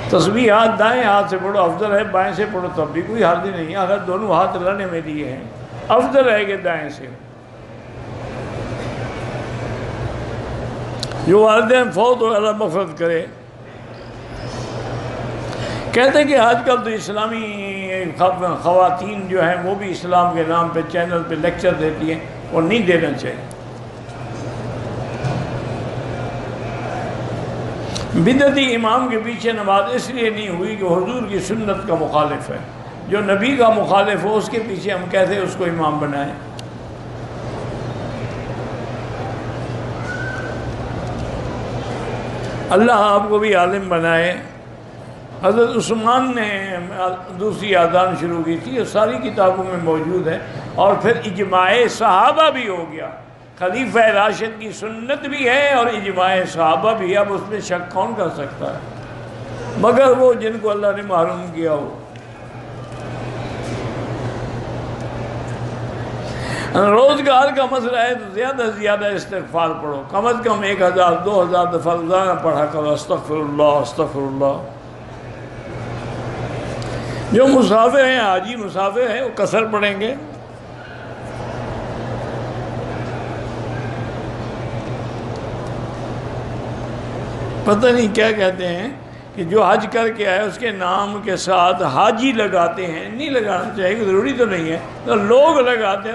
Speaker 1: تسبیحات دائیں ہاتھ سے پڑھو افضل ہے، بائیں سے پڑھو تب بھی کوئی حرج نہیں، اگر دونوں ہاتھ رلنے میں دیے ہیں افضل ہے کہ دائیں سے۔ جو والدین فوت ہو اللہ مغفرت کرے۔ کہتے ہیں کہ آج کل تو اسلامی خواتین جو ہیں وہ بھی اسلام کے نام پہ چینل پہ لیکچر دیتی ہیں، اور نہیں دینا چاہیے۔ بدعتی امام کے پیچھے نماز اس لیے نہیں ہوئی کہ حضور کی سنت کا مخالف ہے، جو نبی کا مخالف ہو اس کے پیچھے ہم کہتے ہیں اس کو امام بنائیں۔ اللہ آپ کو بھی عالم بنائے۔ حضرت عثمان نے دوسری اذان شروع کی تھی، یہ ساری کتابوں میں موجود ہے، اور پھر اجماع صحابہ بھی ہو گیا، خلیفہ راشد کی سنت بھی ہے اور اجماع صحابہ بھی ہے۔ اب اس میں شک کون کر سکتا ہے مگر وہ جن کو اللہ نے محروم کیا ہو۔ روزگار کا مسئلہ ہے تو زیادہ سے زیادہ استغفار پڑھو، کم از کم 1000 2000 دفعہ روزانہ پڑھا کرو، استغفر اللہ استغفر اللہ۔ جو مسافر ہیں، حاجی مسافر ہیں، وہ قصر پڑھیں گے۔ پتہ نہیں کیا کہتے ہیں کہ جو حج کر کے آئے اس کے نام کے ساتھ حاجی لگاتے ہیں، نہیں لگانا چاہیے، ضروری تو نہیں ہے، تو لوگ لگاتے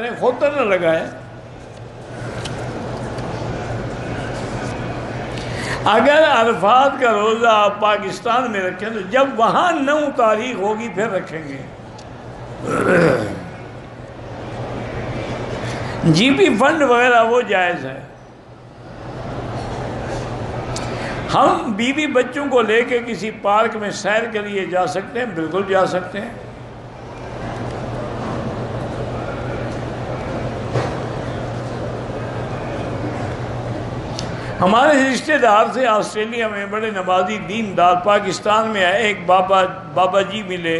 Speaker 1: ہیں، خود تو نہ لگائے۔ اگر عرفات کا روزہ آپ پاکستان میں رکھیں تو جب وہاں 9 تاریخ ہوگی پھر رکھیں گے۔ جی پی فنڈ وغیرہ وہ جائز ہے۔ ہم بیوی بچوں کو لے کے کسی پارک میں سیر کے لیے جا سکتے ہیں، بالکل جا سکتے ہیں۔ ہمارے رشتہ دار سے آسٹریلیا میں بڑے نمازی دیندار پاکستان میں آئے، ایک بابا جی ملے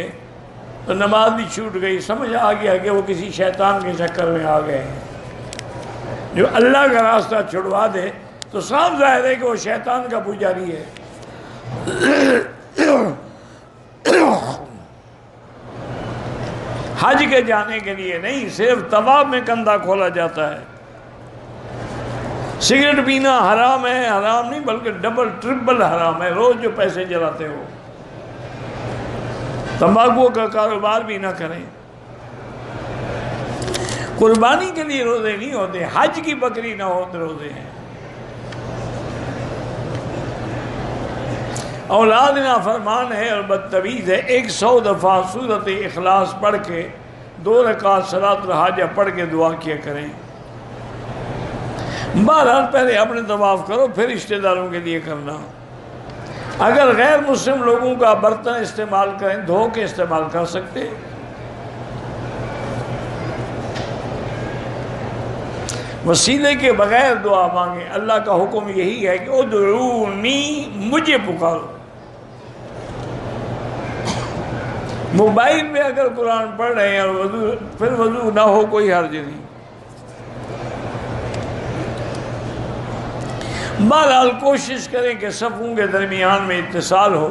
Speaker 1: تو نماز بھی چھوٹ گئی، سمجھ آ گیا کہ وہ کسی شیطان کے چکر میں آ گئے ہیں۔ جو اللہ کا راستہ چھڑوا دے تو صاف ظاہر ہے کہ وہ شیطان کا پجاری ہے۔ حج کے جانے کے لیے نہیں، صرف طواف میں کندھا کھولا جاتا ہے۔ سگریٹ پینا حرام ہے، حرام نہیں بلکہ ڈبل ٹرپل حرام ہے، روز جو پیسے جلاتے ہو۔ تمباکو کا کاروبار بھی نہ کریں۔ قربانی کے لیے روزے نہیں ہوتے، حج کی بکری نہ ہوتے روزے ہیں۔ اولاد نافرمان ہے اور بدتمیز ہے، 100 دفعہ سورۃ اخلاص پڑھ کے 2 رکعت صلاۃ الحاجہ پڑھ کے دعا کیا کریں۔ بہرحال پہلے اپنے طواف کرو، پھر رشتہ داروں کے لیے کرنا۔ اگر غیر مسلم لوگوں کا برتن استعمال کریں، دھو کے استعمال کر سکتے۔ وسیلے کے بغیر دعا مانگیں، اللہ کا حکم یہی ہے کہ ادعونی، مجھے پکارو۔ موبائل پہ اگر قرآن پڑھ رہے ہیں اور پھر وضو نہ ہو، کوئی حرج نہیں۔ بہرحال کوشش کریں کہ صفوں کے درمیان میں اتصال ہو،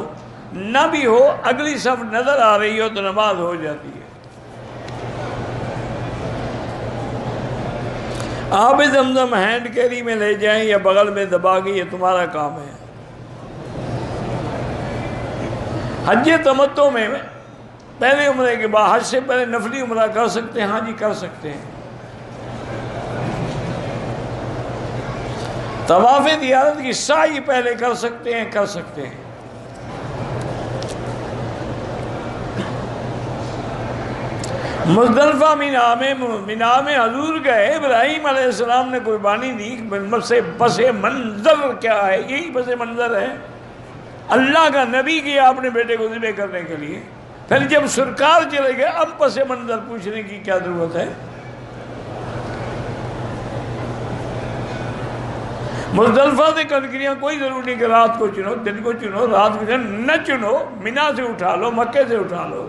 Speaker 1: نہ بھی ہو اگلی صف نظر آ رہی ہو تو نماز ہو جاتی ہے۔ آب زمزم ہینڈ کیری میں لے جائیں یا بغل میں دبا کے، یہ تمہارا کام ہے۔ حج تمتع میں پہلے عمرے کے بعد، حج سے پہلے نفلی عمرہ کر سکتے ہیں، ہاں جی کر سکتے ہیں۔ طواف زیارت کی سعی پہلے کر سکتے ہیں، کر سکتے ہیں۔ مزدلفہ مینا میں حضور گئے، ابراہیم علیہ السلام نے قربانی دی، پس منظر کیا ہے؟ یہی پس منظر ہے، اللہ کا نبی کیا اپنے بیٹے کو ذبح کرنے کے لیے، پھر جب سرکار چلے گئے اب پس منظر پوچھنے کی کیا ضرورت ہے؟ مزدلفہ سے کنکریاں کوئی ضرور نہیں کہ رات کو چنو، دن کو چنو، رات کو چنو، نہ چنو، مینا سے اٹھا لو، مکے سے اٹھا لو۔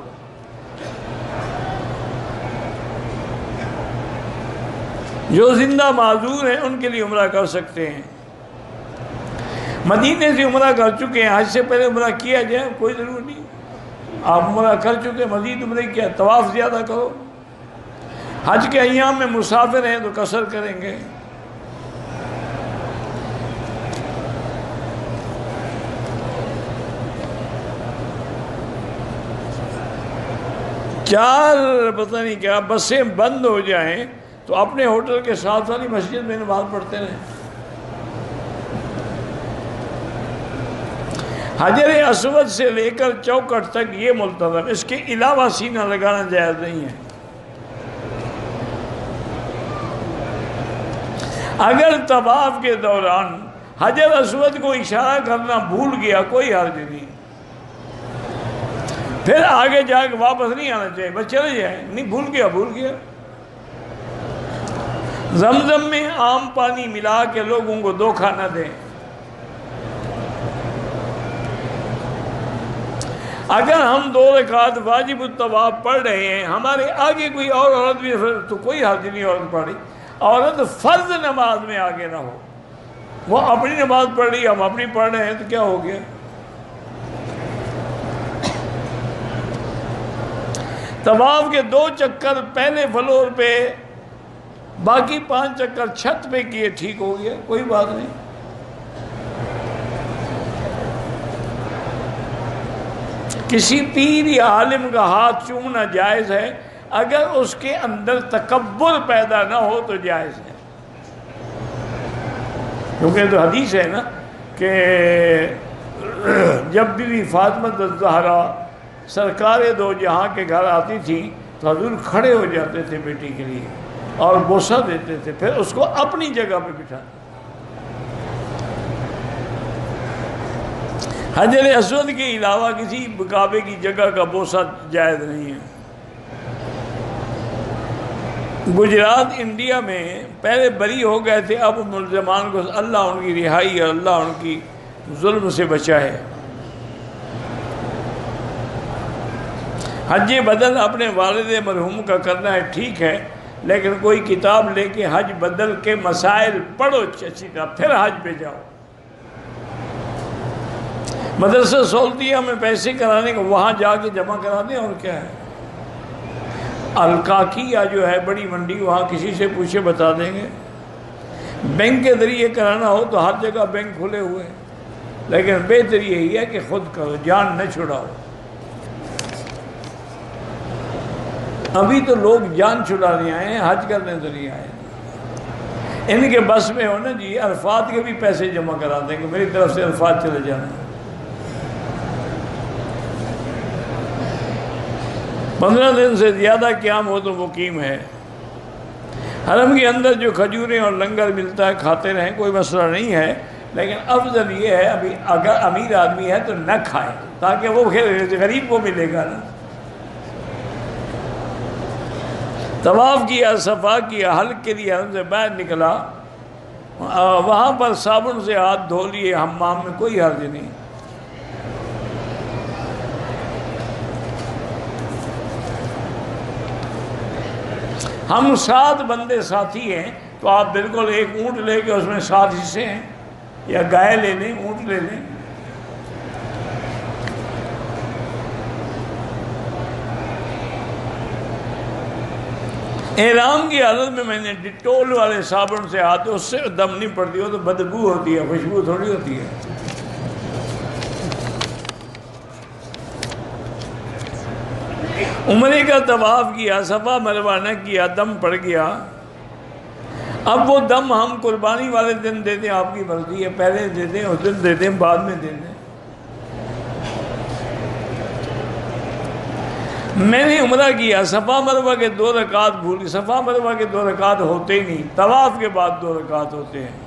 Speaker 1: جو زندہ معذور ہیں ان کے لیے عمرہ کر سکتے ہیں۔ مدینے سے عمرہ کر چکے ہیں، حج سے پہلے عمرہ کیا جائے، کوئی ضرور نہیں۔ آپ عمرہ کر چکے، مزید عمرے کیا، طواف زیادہ کرو۔ حج کے ایام میں مسافر ہیں تو قصر کریں گے۔ پتہ نہیں کیا بسیں بند ہو جائیں تو اپنے ہوٹل کے ساتھ والی مسجد میں نماز پڑھتے رہیں۔ حجر اسود سے لے کر چوکٹ تک یہ ملتزم، اس کے علاوہ سینہ لگانا جائز نہیں ہے۔ اگر طواف کے دوران حجر اسود کو اشارہ کرنا بھول گیا، کوئی حرج نہیں، پھر آگے جا کے واپس نہیں آنا چاہیے، بس چلے جائیں، نہیں بھول گیا۔ زمزم میں عام پانی ملا کے لوگوں کو دھوکہ نہ دیں۔ اگر ہم 2 رکعت واجب الطواف پڑھ رہے ہیں، ہمارے آگے کوئی اور عورت بھی تو کوئی حرج نہیں عورت پڑھی، عورت فرض نماز میں آگے نہ ہو، وہ اپنی نماز پڑھ رہی ہے، ہم اپنی پڑھ رہے ہیں، تو کیا ہو گیا؟ طواف کے 2 چکر پہلے فلور پہ، باقی 5 چکر چھت پہ کیے، ٹھیک ہو گیا، کوئی بات نہیں۔ کسی پیر یا عالم کا ہاتھ چومنا جائز ہے، اگر اس کے اندر تکبر پیدا نہ ہو تو جائز ہے، کیونکہ تو حدیث ہے نا کہ جب بھی فاطمہ الزہرا سرکار دو جہاں کے گھر آتی تھی تو حضور کھڑے ہو جاتے تھے بیٹی کے لیے اور بوسہ دیتے تھے، پھر اس کو اپنی جگہ پہ بٹھاتے۔ حجر اسود کے علاوہ کسی کعبے کی جگہ کا بوسہ جائز نہیں ہے۔ گجرات انڈیا میں پہلے بری ہو گئے تھے، اب ملزمان کو اللہ ان کی رہائی اور اللہ ان کی ظلم سے بچائے۔ حج بدل اپنے والد مرحوم کا کرنا ہے، ٹھیک ہے، لیکن کوئی کتاب لے کے حج بدل کے مسائل پڑھو اچھی طرح، پھر حج پہ جاؤ۔ مدرسہ سولتیہ میں پیسے کرانے کو وہاں جا کے جمع کرا دیں، اور کیا ہے۔ الکاکیہ جو ہے بڑی منڈی، وہاں کسی سے پوچھے بتا دیں گے۔ بینک کے ذریعے کرانا ہو تو ہر جگہ بینک کھلے ہوئے ہیں، لیکن بہتر یہی ہے کہ خود کرو، جان نہ چھڑاؤ۔ ابھی تو لوگ جان چھڑانے آئے ہیں، حج کرنے تو نہیں آئے۔ ان کے بس میں ہو نا جی، عرفات کے بھی پیسے جمع کرا دیں گے، میری طرف سے عرفات چلے جانا۔ 15 دن سے زیادہ قیام ہو تو مقیم ہے۔ حرم کے اندر جو کھجوریں اور لنگر ملتا ہے کھاتے رہیں، کوئی مسئلہ نہیں ہے، لیکن افضل یہ ہے ابھی اگر امیر آدمی ہے تو نہ کھائے، تاکہ وہ غریب کو ملے گا نا۔ طواف کیا، صفا کیا، حلق کے لیے حرم سے باہر نکلا، وہاں پر صابن سے ہاتھ دھو لیے، حمام میں کوئی حرج نہیں۔ ہم 7 بندے ساتھی ہیں، تو آپ بالکل ایک اونٹ لے کے اس میں 7 حصے ہیں، یا گائے لے لیں، اونٹ لے لیں۔ احرام کی حالت میں نے ڈٹول والے صابن سے ہاتھ، اس سے دم نہیں پڑتی، وہ تو بدبو ہوتی ہے، خوشبو تھوڑی ہوتی ہے۔ عمرے کا طواف کیا، صفا مروہ نہ کیا، دم پڑ گیا، اب وہ دم ہم قربانی والے دن دے دیں، آپ کی مرضی ہے، پہلے دے دیں، اس دن دے دیں، بعد میں دے دیں۔ میں نے عمرہ کیا، صفا مروہ کے 2 رکعت بھولی، صفا مروہ کے 2 رکعت ہوتے ہی نہیں، طواف کے بعد 2 رکعت ہوتے ہیں۔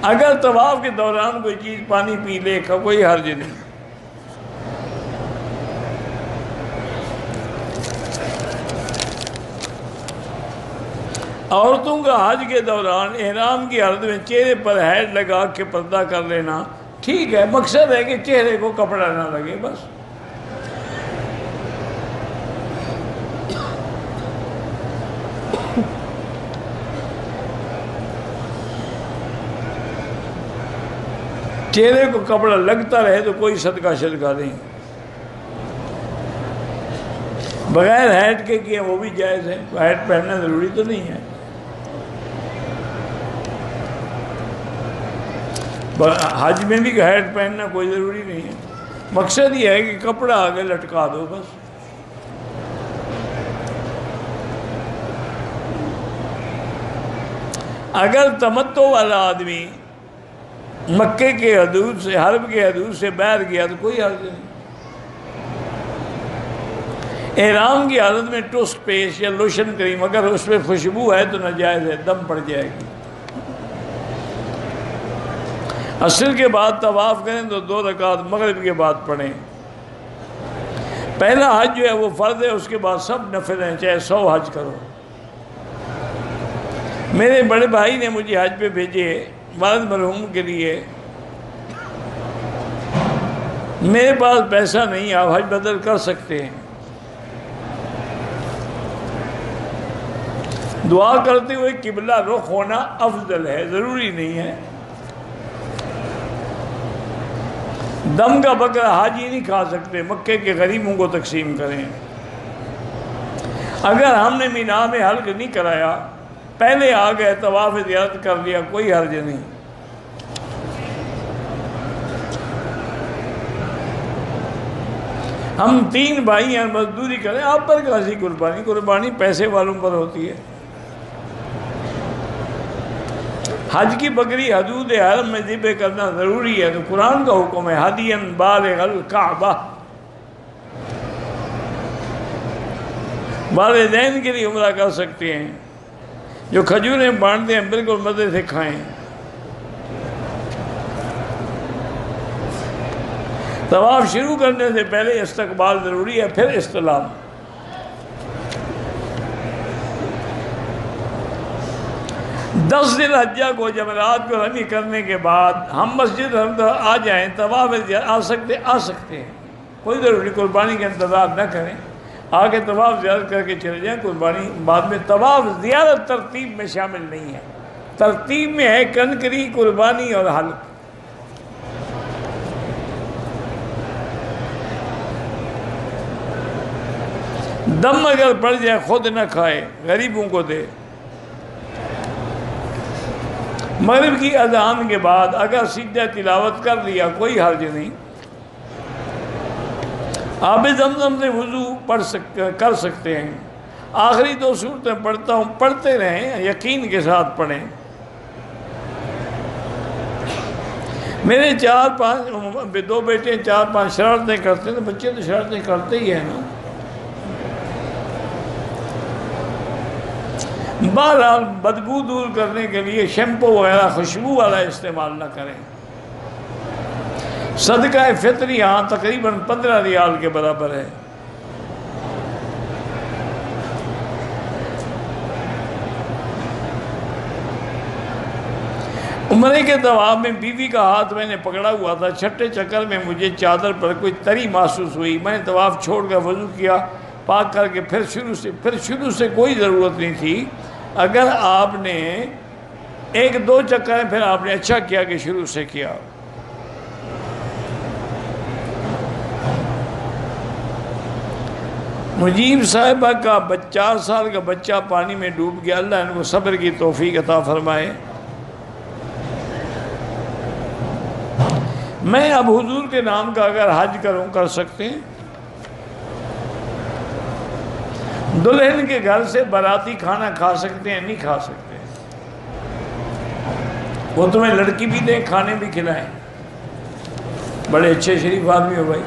Speaker 1: اگر طواف کے دوران کوئی چیز پانی پی لے کا کوئی حرج نہیں۔ عورتوں کا حج کے دوران احرام کی حالت میں چہرے پر ہیڈ لگا کے پردہ کر لینا ٹھیک ہے، مقصد ہے کہ چہرے کو کپڑا نہ لگے، بس۔ چہرے کو کپڑا لگتا رہے تو کوئی صدقہ نہیں۔ بغیر ہیٹ کے کیے وہ بھی جائز ہے، ہیٹ پہننا ضروری تو نہیں ہے۔ حج میں بھی ہیٹ پہننا کوئی ضروری نہیں ہے، مقصد یہ ہے کہ کپڑا آگے لٹکا دو، بس۔ اگر تمتع والا آدمی مکے کے حدود سے، حرم کے حدود سے باہر گیا تو کوئی حرج نہیں۔ احرام کی حالت میں ٹوسٹ پیسٹ یا لوشن کریم اگر اس میں خوشبو ہے تو ناجائز ہے، دم پڑ جائے گی۔ عصر کے بعد طواف کریں تو 2 رکعت مغرب کے بعد پڑھیں۔ پہلا حج جو ہے وہ فرض ہے، اس کے بعد سب نفل ہیں، چاہے 100 حج کرو۔ میرے بڑے بھائی نے مجھے حج پہ بھیجے والد مرحوم کے لیے، میرے پاس پیسہ نہیں، آپ حج بدل کر سکتے ہیں، دعا کرتے ہوئے قبلہ رخ ہونا افضل ہے، ضروری نہیں ہے۔ دم کا بکرا حاجی نہیں کھا سکتے، مکے کے غریبوں کو تقسیم کریں۔ اگر ہم نے مینا میں حلق نہیں کرایا، پہلے آ گئے طواف زیارت کر لیا، کوئی حرج نہیں۔ ہم 3 بھائی ہیں، مزدوری کریں، آپ پر کیسی قربانی؟ قربانی پیسے والوں پر ہوتی ہے۔ حج کی بکری حدود حرم میں ذبح کرنا ضروری ہے، تو قرآن کا حکم ہے ہدیًا بالغ الکعبہ، والدین کے لیے عمرہ کر سکتے ہیں، جو کھجوریں بانٹتے ہیں بالکل مزے سے کھائیں۔ طواف شروع کرنے سے پہلے استقبال ضروری ہے، پھر استلام۔ دس ذی الحجہ کو جمرات کو رمی کرنے کے بعد ہم مسجد آ جائیں، طواف آ سکتے ہیں، کوئی ضروری قربانی کا انتظار نہ کریں، آگے طواف زیارت کر کے چلے جائیں، قربانی بعد میں۔ طواف زیارت ترتیب میں شامل نہیں ہے، ترتیب میں ہے کنکری، قربانی اور حلق۔ دم اگر پڑ جائے خود نہ کھائے، غریبوں کو دے۔ مغرب کی اذان کے بعد اگر سجدہ تلاوت کر لیا کوئی حرج نہیں، آب زمزم سے وضو کر سکتے ہیں۔ آخری 2 سورتیں پڑھتا ہوں، پڑھتے رہیں، یقین کے ساتھ پڑھیں۔ میرے 4-5 2 بیٹے 4-5 شرارتیں کرتے ہیں، تو بچے تو شرارتیں کرتے ہی ہیں نا۔ بہرحال بدبو دور کرنے کے لیے شیمپو وغیرہ خوشبو والا استعمال نہ کریں۔ صدقہ فطر یہاں تقریباً 15 ریال کے برابر ہے۔ عمرے کے طواف میں بیوی کا ہاتھ میں نے پکڑا ہوا تھا، چھٹے چکر میں مجھے چادر پر کوئی تری محسوس ہوئی، میں نے طواف چھوڑ کر وضو کیا، پاک کر کے پھر شروع سے کوئی ضرورت نہیں تھی۔ اگر آپ نے 1-2 چکر پھر آپ نے اچھا کیا کہ شروع سے کیا۔ مجیب صاحبہ کا 4 سال کا بچہ پانی میں ڈوب گیا، اللہ ان کو صبر کی توفیق عطا فرمائے۔ میں اب حضور کے نام کا اگر حج کر سکتے ہیں۔ دلہن کے گھر سے باراتی کھانا کھا سکتے ہیں؟ نہیں کھا سکتے، وہ تمہیں لڑکی بھی دیں، کھانے بھی کھلائیں۔ بڑے اچھے شریف آدمی ہو بھائی۔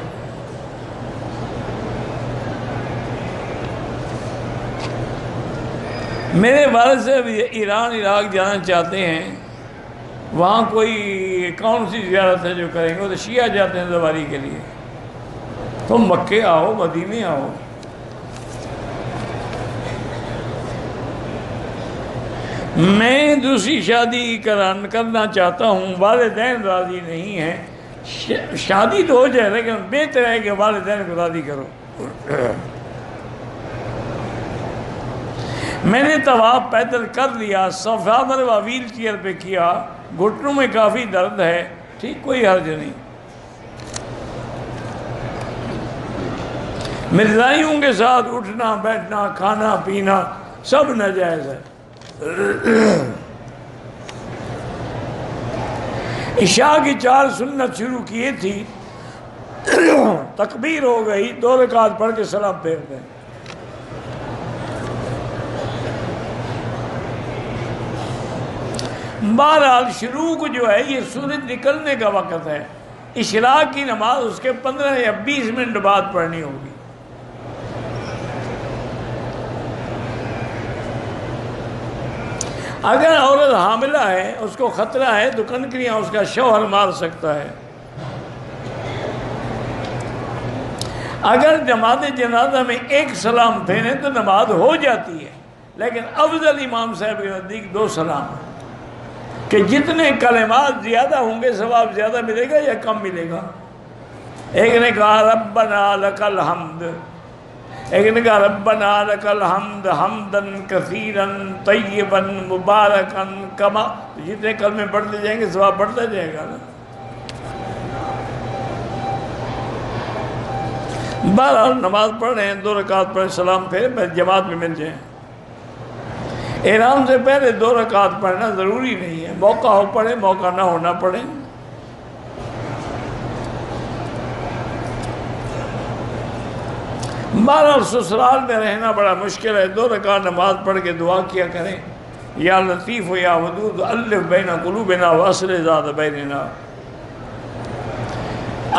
Speaker 1: میرے والد صاحب ایران عراق جانا چاہتے ہیں، وہاں کوئی کون سی زیارت ہے جو کریں گے؟ وہ تو شیعہ جاتے ہیں سواری کے لیے، تم مکے آؤ، مدینے آؤ۔ میں دوسری شادی کرنا چاہتا ہوں، والدین راضی نہیں ہیں۔ شادی تو ہو جائے لیکن بہتر ہے کہ والدین کو راضی کرو۔ میں نے طواف پیدل کر لیا، صفا مروہ ویل چیئر پہ کیا، گھٹنوں میں کافی درد ہے، ٹھیک، کوئی حرج نہیں۔ مرزائیوں کے ساتھ اٹھنا بیٹھنا کھانا پینا سب ناجائز ہے۔ عشاء کی 4 سنت شروع کیے تھی، تکبیر ہو گئی، 2 رکعت پڑھ کے سلام پھیر دیں۔ بہرحال شروع جو ہے یہ سورج نکلنے کا وقت ہے، اشراق کی نماز اس کے 15 یا 20 منٹ بعد پڑھنی ہوگی۔ اگر عورت حاملہ ہے، اس کو خطرہ ہے، تو کنکریاں اس کا شوہر مار سکتا ہے۔ اگر جماعت جنازہ میں 1 سلام پھیریں تو نماز ہو جاتی ہے، لیکن افضل امام صاحب کے نزدیک 2 سلام ہیں کہ جتنے کلمات زیادہ ہوں گے ثواب زیادہ ملے گا یا کم ملے گا. ایک نے کہا ربنا لک الحمد، ایک نے کہا ربنا لک الحمد حمدن کثیرا طیبا مبارکا کما. جتنے کلمے پڑھتے جائیں گے ثواب بڑھتا جائے گا نا. بہرحال نماز پڑھ رہے ہیں، 2 رکعت پڑھیں، سلام پھیرے، جماعت میں مل جائیں. احرام سے پہلے 2 رکعت پڑھنا ضروری نہیں ہے، موقع ہو پڑھیں، موقع نہ ہو نہ پڑھیں. بہرحال سسرال میں رہنا بڑا مشکل ہے، 2 رکعت نماز پڑھ کے دعا کیا کریں، یا لطیف و یا ودود الف بین قلوبنا واصلح ذات بیننا.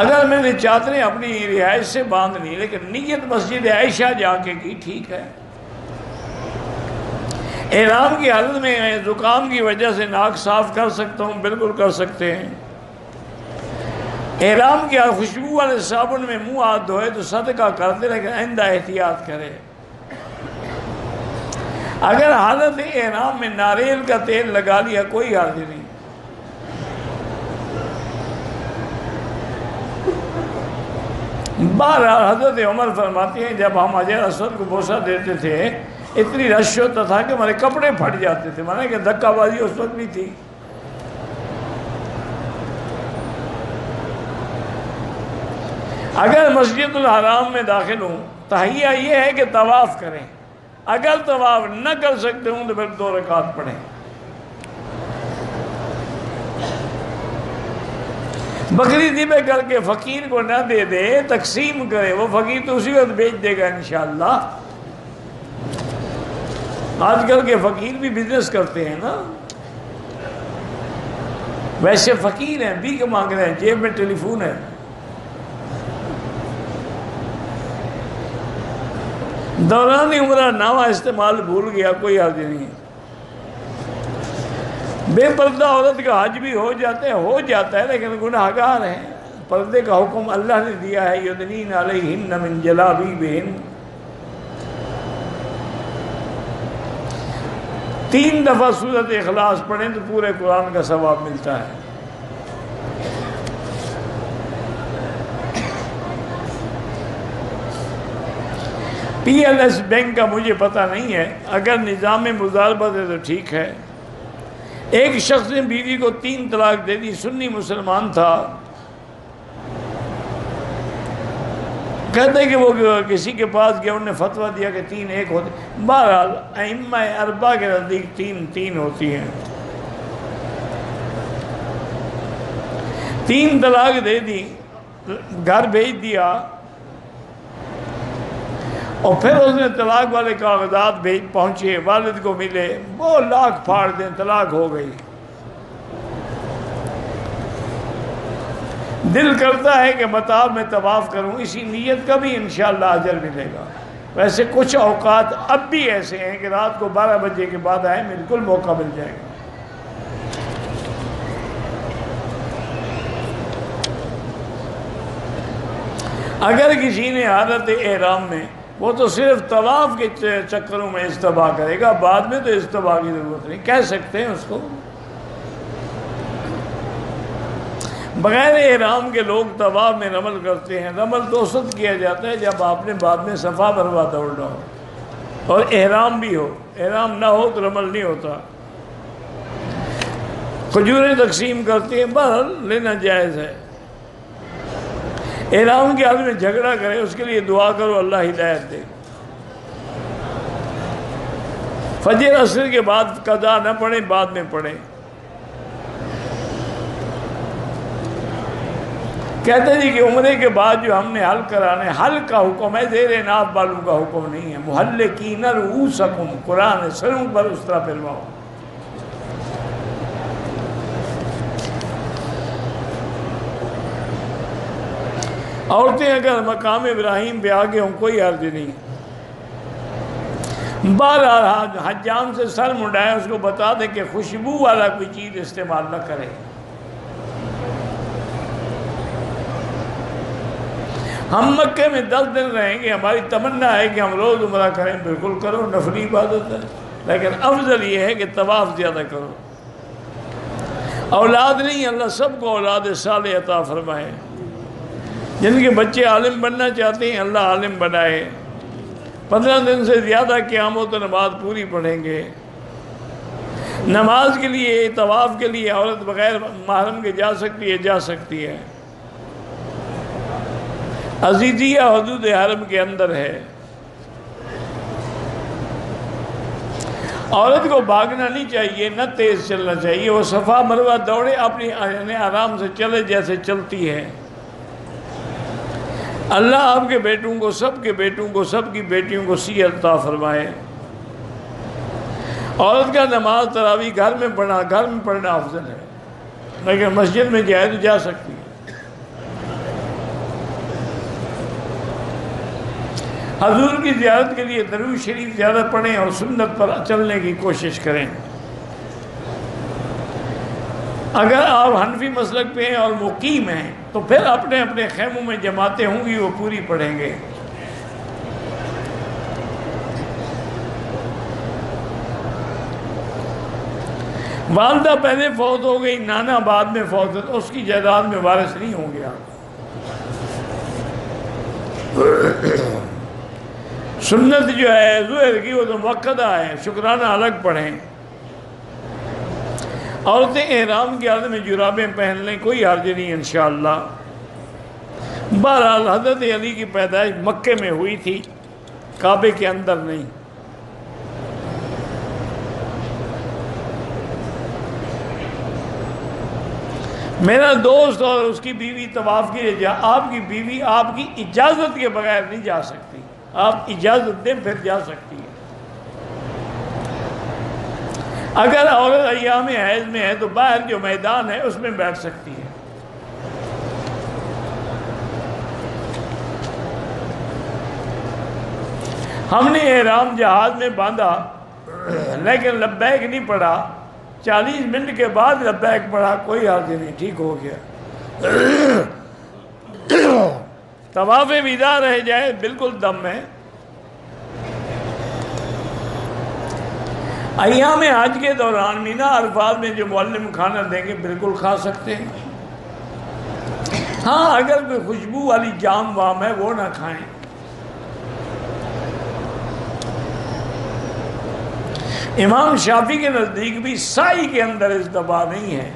Speaker 1: اگر میں نے چادریں اپنی رہائش سے باندھنی لیکن نیت مسجد عائشہ جا کے کی، ٹھیک ہے. احرام کی حالت میں زکام کی وجہ سے ناک صاف کر سکتا ہوں، بالکل کر سکتے ہیں. احرام کی خوشبو والے صابن میں منہ ہاتھ دھوئے تو صدقہ کرتے، لیکن آئندہ احتیاط کرے. اگر حالت احرام میں ناریل کا تیل لگا لیا کوئی حرج نہیں. بہرحال حضرت عمر فرماتے ہیں جب ہم حجر اسود کو بوسہ دیتے تھے اتنی رش ہوتا تھا کہ ہمارے کپڑے پھٹ جاتے تھے. مانا کہ دھکا بازی اس وقت بھی تھی. اگر مسجد الحرام میں داخل ہوں تحیہ یہ ہے کہ طواف کریں. اگر طواف نہ کر سکتے ہوں تو پھر 2 رکعت پڑھیں. بکری ذبح کر کے فقیر کو نہ دے دے، تقسیم کرے، وہ فقیر تو اسی وقت بیچ دے گا انشاءاللہ. آج کل کے فقیر بھی بزنس کرتے ہیں نا. ویسے فقیر ہیں، بھیک مانگ رہے ہیں، جیب میں ٹیلی فون ہے. دوران عمرہ نامہ استعمال بھول گیا کوئی حرج نہیں. بے پردہ عورت کا حج بھی ہو جاتا ہے لیکن گناہ گار ہے. پردے کا حکم اللہ نے دیا ہے، یدنین علیہن من جلابیبہن. 3 دفعہ سورۃ اخلاص پڑھیں تو پورے قرآن کا ثواب ملتا ہے. پی ایل ایس بینک کا مجھے پتہ نہیں ہے، اگر نظام مضاربت ہے تو ٹھیک ہے. ایک شخص نے بیوی کو 3 طلاق دے دی، سنی مسلمان تھا. کہتے کہ وہ کسی کے پاس گیا، انہوں نے فتویٰ دیا کہ 3 ایک ہوتے. بہرحال ائمہ اربعہ کے نزدیک 3 ہوتی ہیں. 3 طلاق دے دی، گھر بھیج دیا، اور پھر اس نے طلاق والے کاغذات پہنچے، والد کو ملے، وہ لاکھ پھاڑ دیں، طلاق ہو گئی. دل کرتا ہے کہ مطاف میں طواف کروں، اسی نیت کا بھی انشاءاللہ اجر ملے گا. ویسے کچھ اوقات اب بھی ایسے ہیں کہ رات کو 12 بجے کے بعد آئیں، بالکل موقع مل جائے گا. اگر کسی نے حالت احرام میں، وہ تو صرف طواف کے چکروں میں استباح کرے گا، بعد میں تو استباح کی ضرورت نہیں. کہہ سکتے ہیں اس کو. بغیر احرام کے لوگ طواف میں رمل کرتے ہیں. رمل تو اس وقت کیا جاتا ہے جب آپ نے بعد میں صفا مروا دوڑنا ہو اور احرام بھی ہو. احرام نہ ہو تو رمل نہیں ہوتا. کھجوریں تقسیم کرتے ہیں، بہرحال لینا جائز ہے. احرام کے حال میں جھگڑا کرے اس کے لیے دعا کرو اللہ ہدایت دے. فجر عصر کے بعد قضا نہ پڑھیں، بعد میں پڑھیں. کہتے جی کہ عمرے کے بعد جو ہم نے حل کرانے، حل کا حکم ہے، زیر ناف بالوں کا حکم نہیں ہے. محلقین رؤوسکم، قرآن سروں پر اس طرح پھیلواؤ. عورتیں اگر مقام ابراہیم پہ آگے ہوں کوئی حرج نہیں. بہرحال حجام سے سر منڈائے، اس کو بتا دیں کہ خوشبو والا کوئی چیز استعمال نہ کرے. ہم مکے میں 10 دن رہیں گے، ہماری تمنا ہے کہ ہم روز عمرہ کریں. بالکل کرو، نفلی عبادت ہے. لیکن افضل یہ ہے کہ طواف زیادہ کرو۔ اولاد نہیں، اللہ سب کو اولاد صالح عطا فرمائے۔ جن کے بچے عالم بننا چاہتے ہیں اللہ عالم بنائے۔ 15 دن سے زیادہ قیام و نماز پوری پڑھیں گے۔ نماز کے لیے، طواف کے لیے عورت بغیر محرم کے جا سکتی ہے۔ عزیزیہ حدود حرم کے اندر ہے۔ عورت کو بھاگنا نہیں چاہیے، نہ تیز چلنا چاہیے، وہ صفا مروہ دوڑے، اپنی آرام سے چلے جیسے چلتی ہے۔ اللہ آپ کے بیٹوں کو، سب کے بیٹوں کو، سب کی بیٹیوں کو صحت عطا فرمائے۔ عورت کا نماز تراویح گھر میں پڑھنا افضل ہے، لیکن مسجد میں جائے تو جا سکتی ہے۔ حضور کی زیارت کے لیے درود شریف زیادہ پڑھیں اور سنت پر چلنے کی کوشش کریں۔ اگر آپ حنفی مسلک پہ ہیں اور مقیم ہیں تو پھر اپنے اپنے خیموں میں جماعتیں ہوں گی، وہ پوری پڑھیں گے۔ والدہ پہلے فوت ہو گئی، نانا بعد میں فوت ہو، تو اس کی جائیداد میں وارث نہیں ہوں گے آپ۔ سنت جو ہے ظہر کی وہ تو موقع ہے، شکرانہ الگ پڑھیں۔ عورتیں احرام کی حالت میں جرابیں پہن لیں، کوئی حرج نہیں انشاءاللہ۔ بہرحال حضرت علی کی پیدائش مکے میں ہوئی تھی، کعبے کے اندر نہیں۔ میرا دوست اور اس کی بیوی طواف کے لیے آپ کی بیوی آپ کی اجازت کے بغیر نہیں جا سکتی، آپ اجازت دیں پھر جا سکتی ہے۔ اگر عورت ایام حیض میں ہے تو باہر جو میدان ہے اس میں بیٹھ سکتی ہے۔ ہم نے احرام جہاز میں باندھا لیکن لبیک نہیں پڑھا، 40 منٹ کے بعد لبیک پڑھا، کوئی حرج نہیں، ٹھیک ہو گیا۔ طواف ویداع رہ جائے بالکل دم ہے۔ ایام حج کے دوران مینا عرفات میں جو معلم کھانا دیں گے بالکل کھا سکتے ہیں۔ ہاں اگر کوئی خوشبو والی جام وام ہے وہ نہ کھائیں۔ امام شافعی کے نزدیک بھی سائی کے اندر اجتباع نہیں ہے۔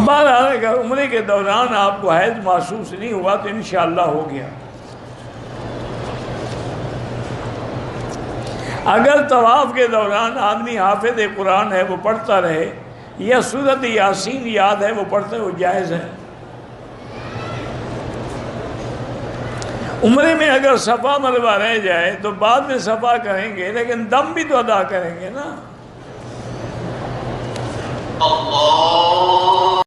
Speaker 1: بہرحال اگر عمرے کے دوران آپ کو حیض محسوس نہیں ہوا تو انشاءاللہ ہو گیا۔ اگر طواف کے دوران آدمی حافظ قرآن ہے وہ پڑھتا رہے، یا سورۃ یاسین یاد ہے وہ پڑھتے وہ جائز ہے۔ عمرے میں اگر صفا مروہ رہ جائے تو بعد میں صفا کریں گے، لیکن دم بھی تو ادا کریں گے نا۔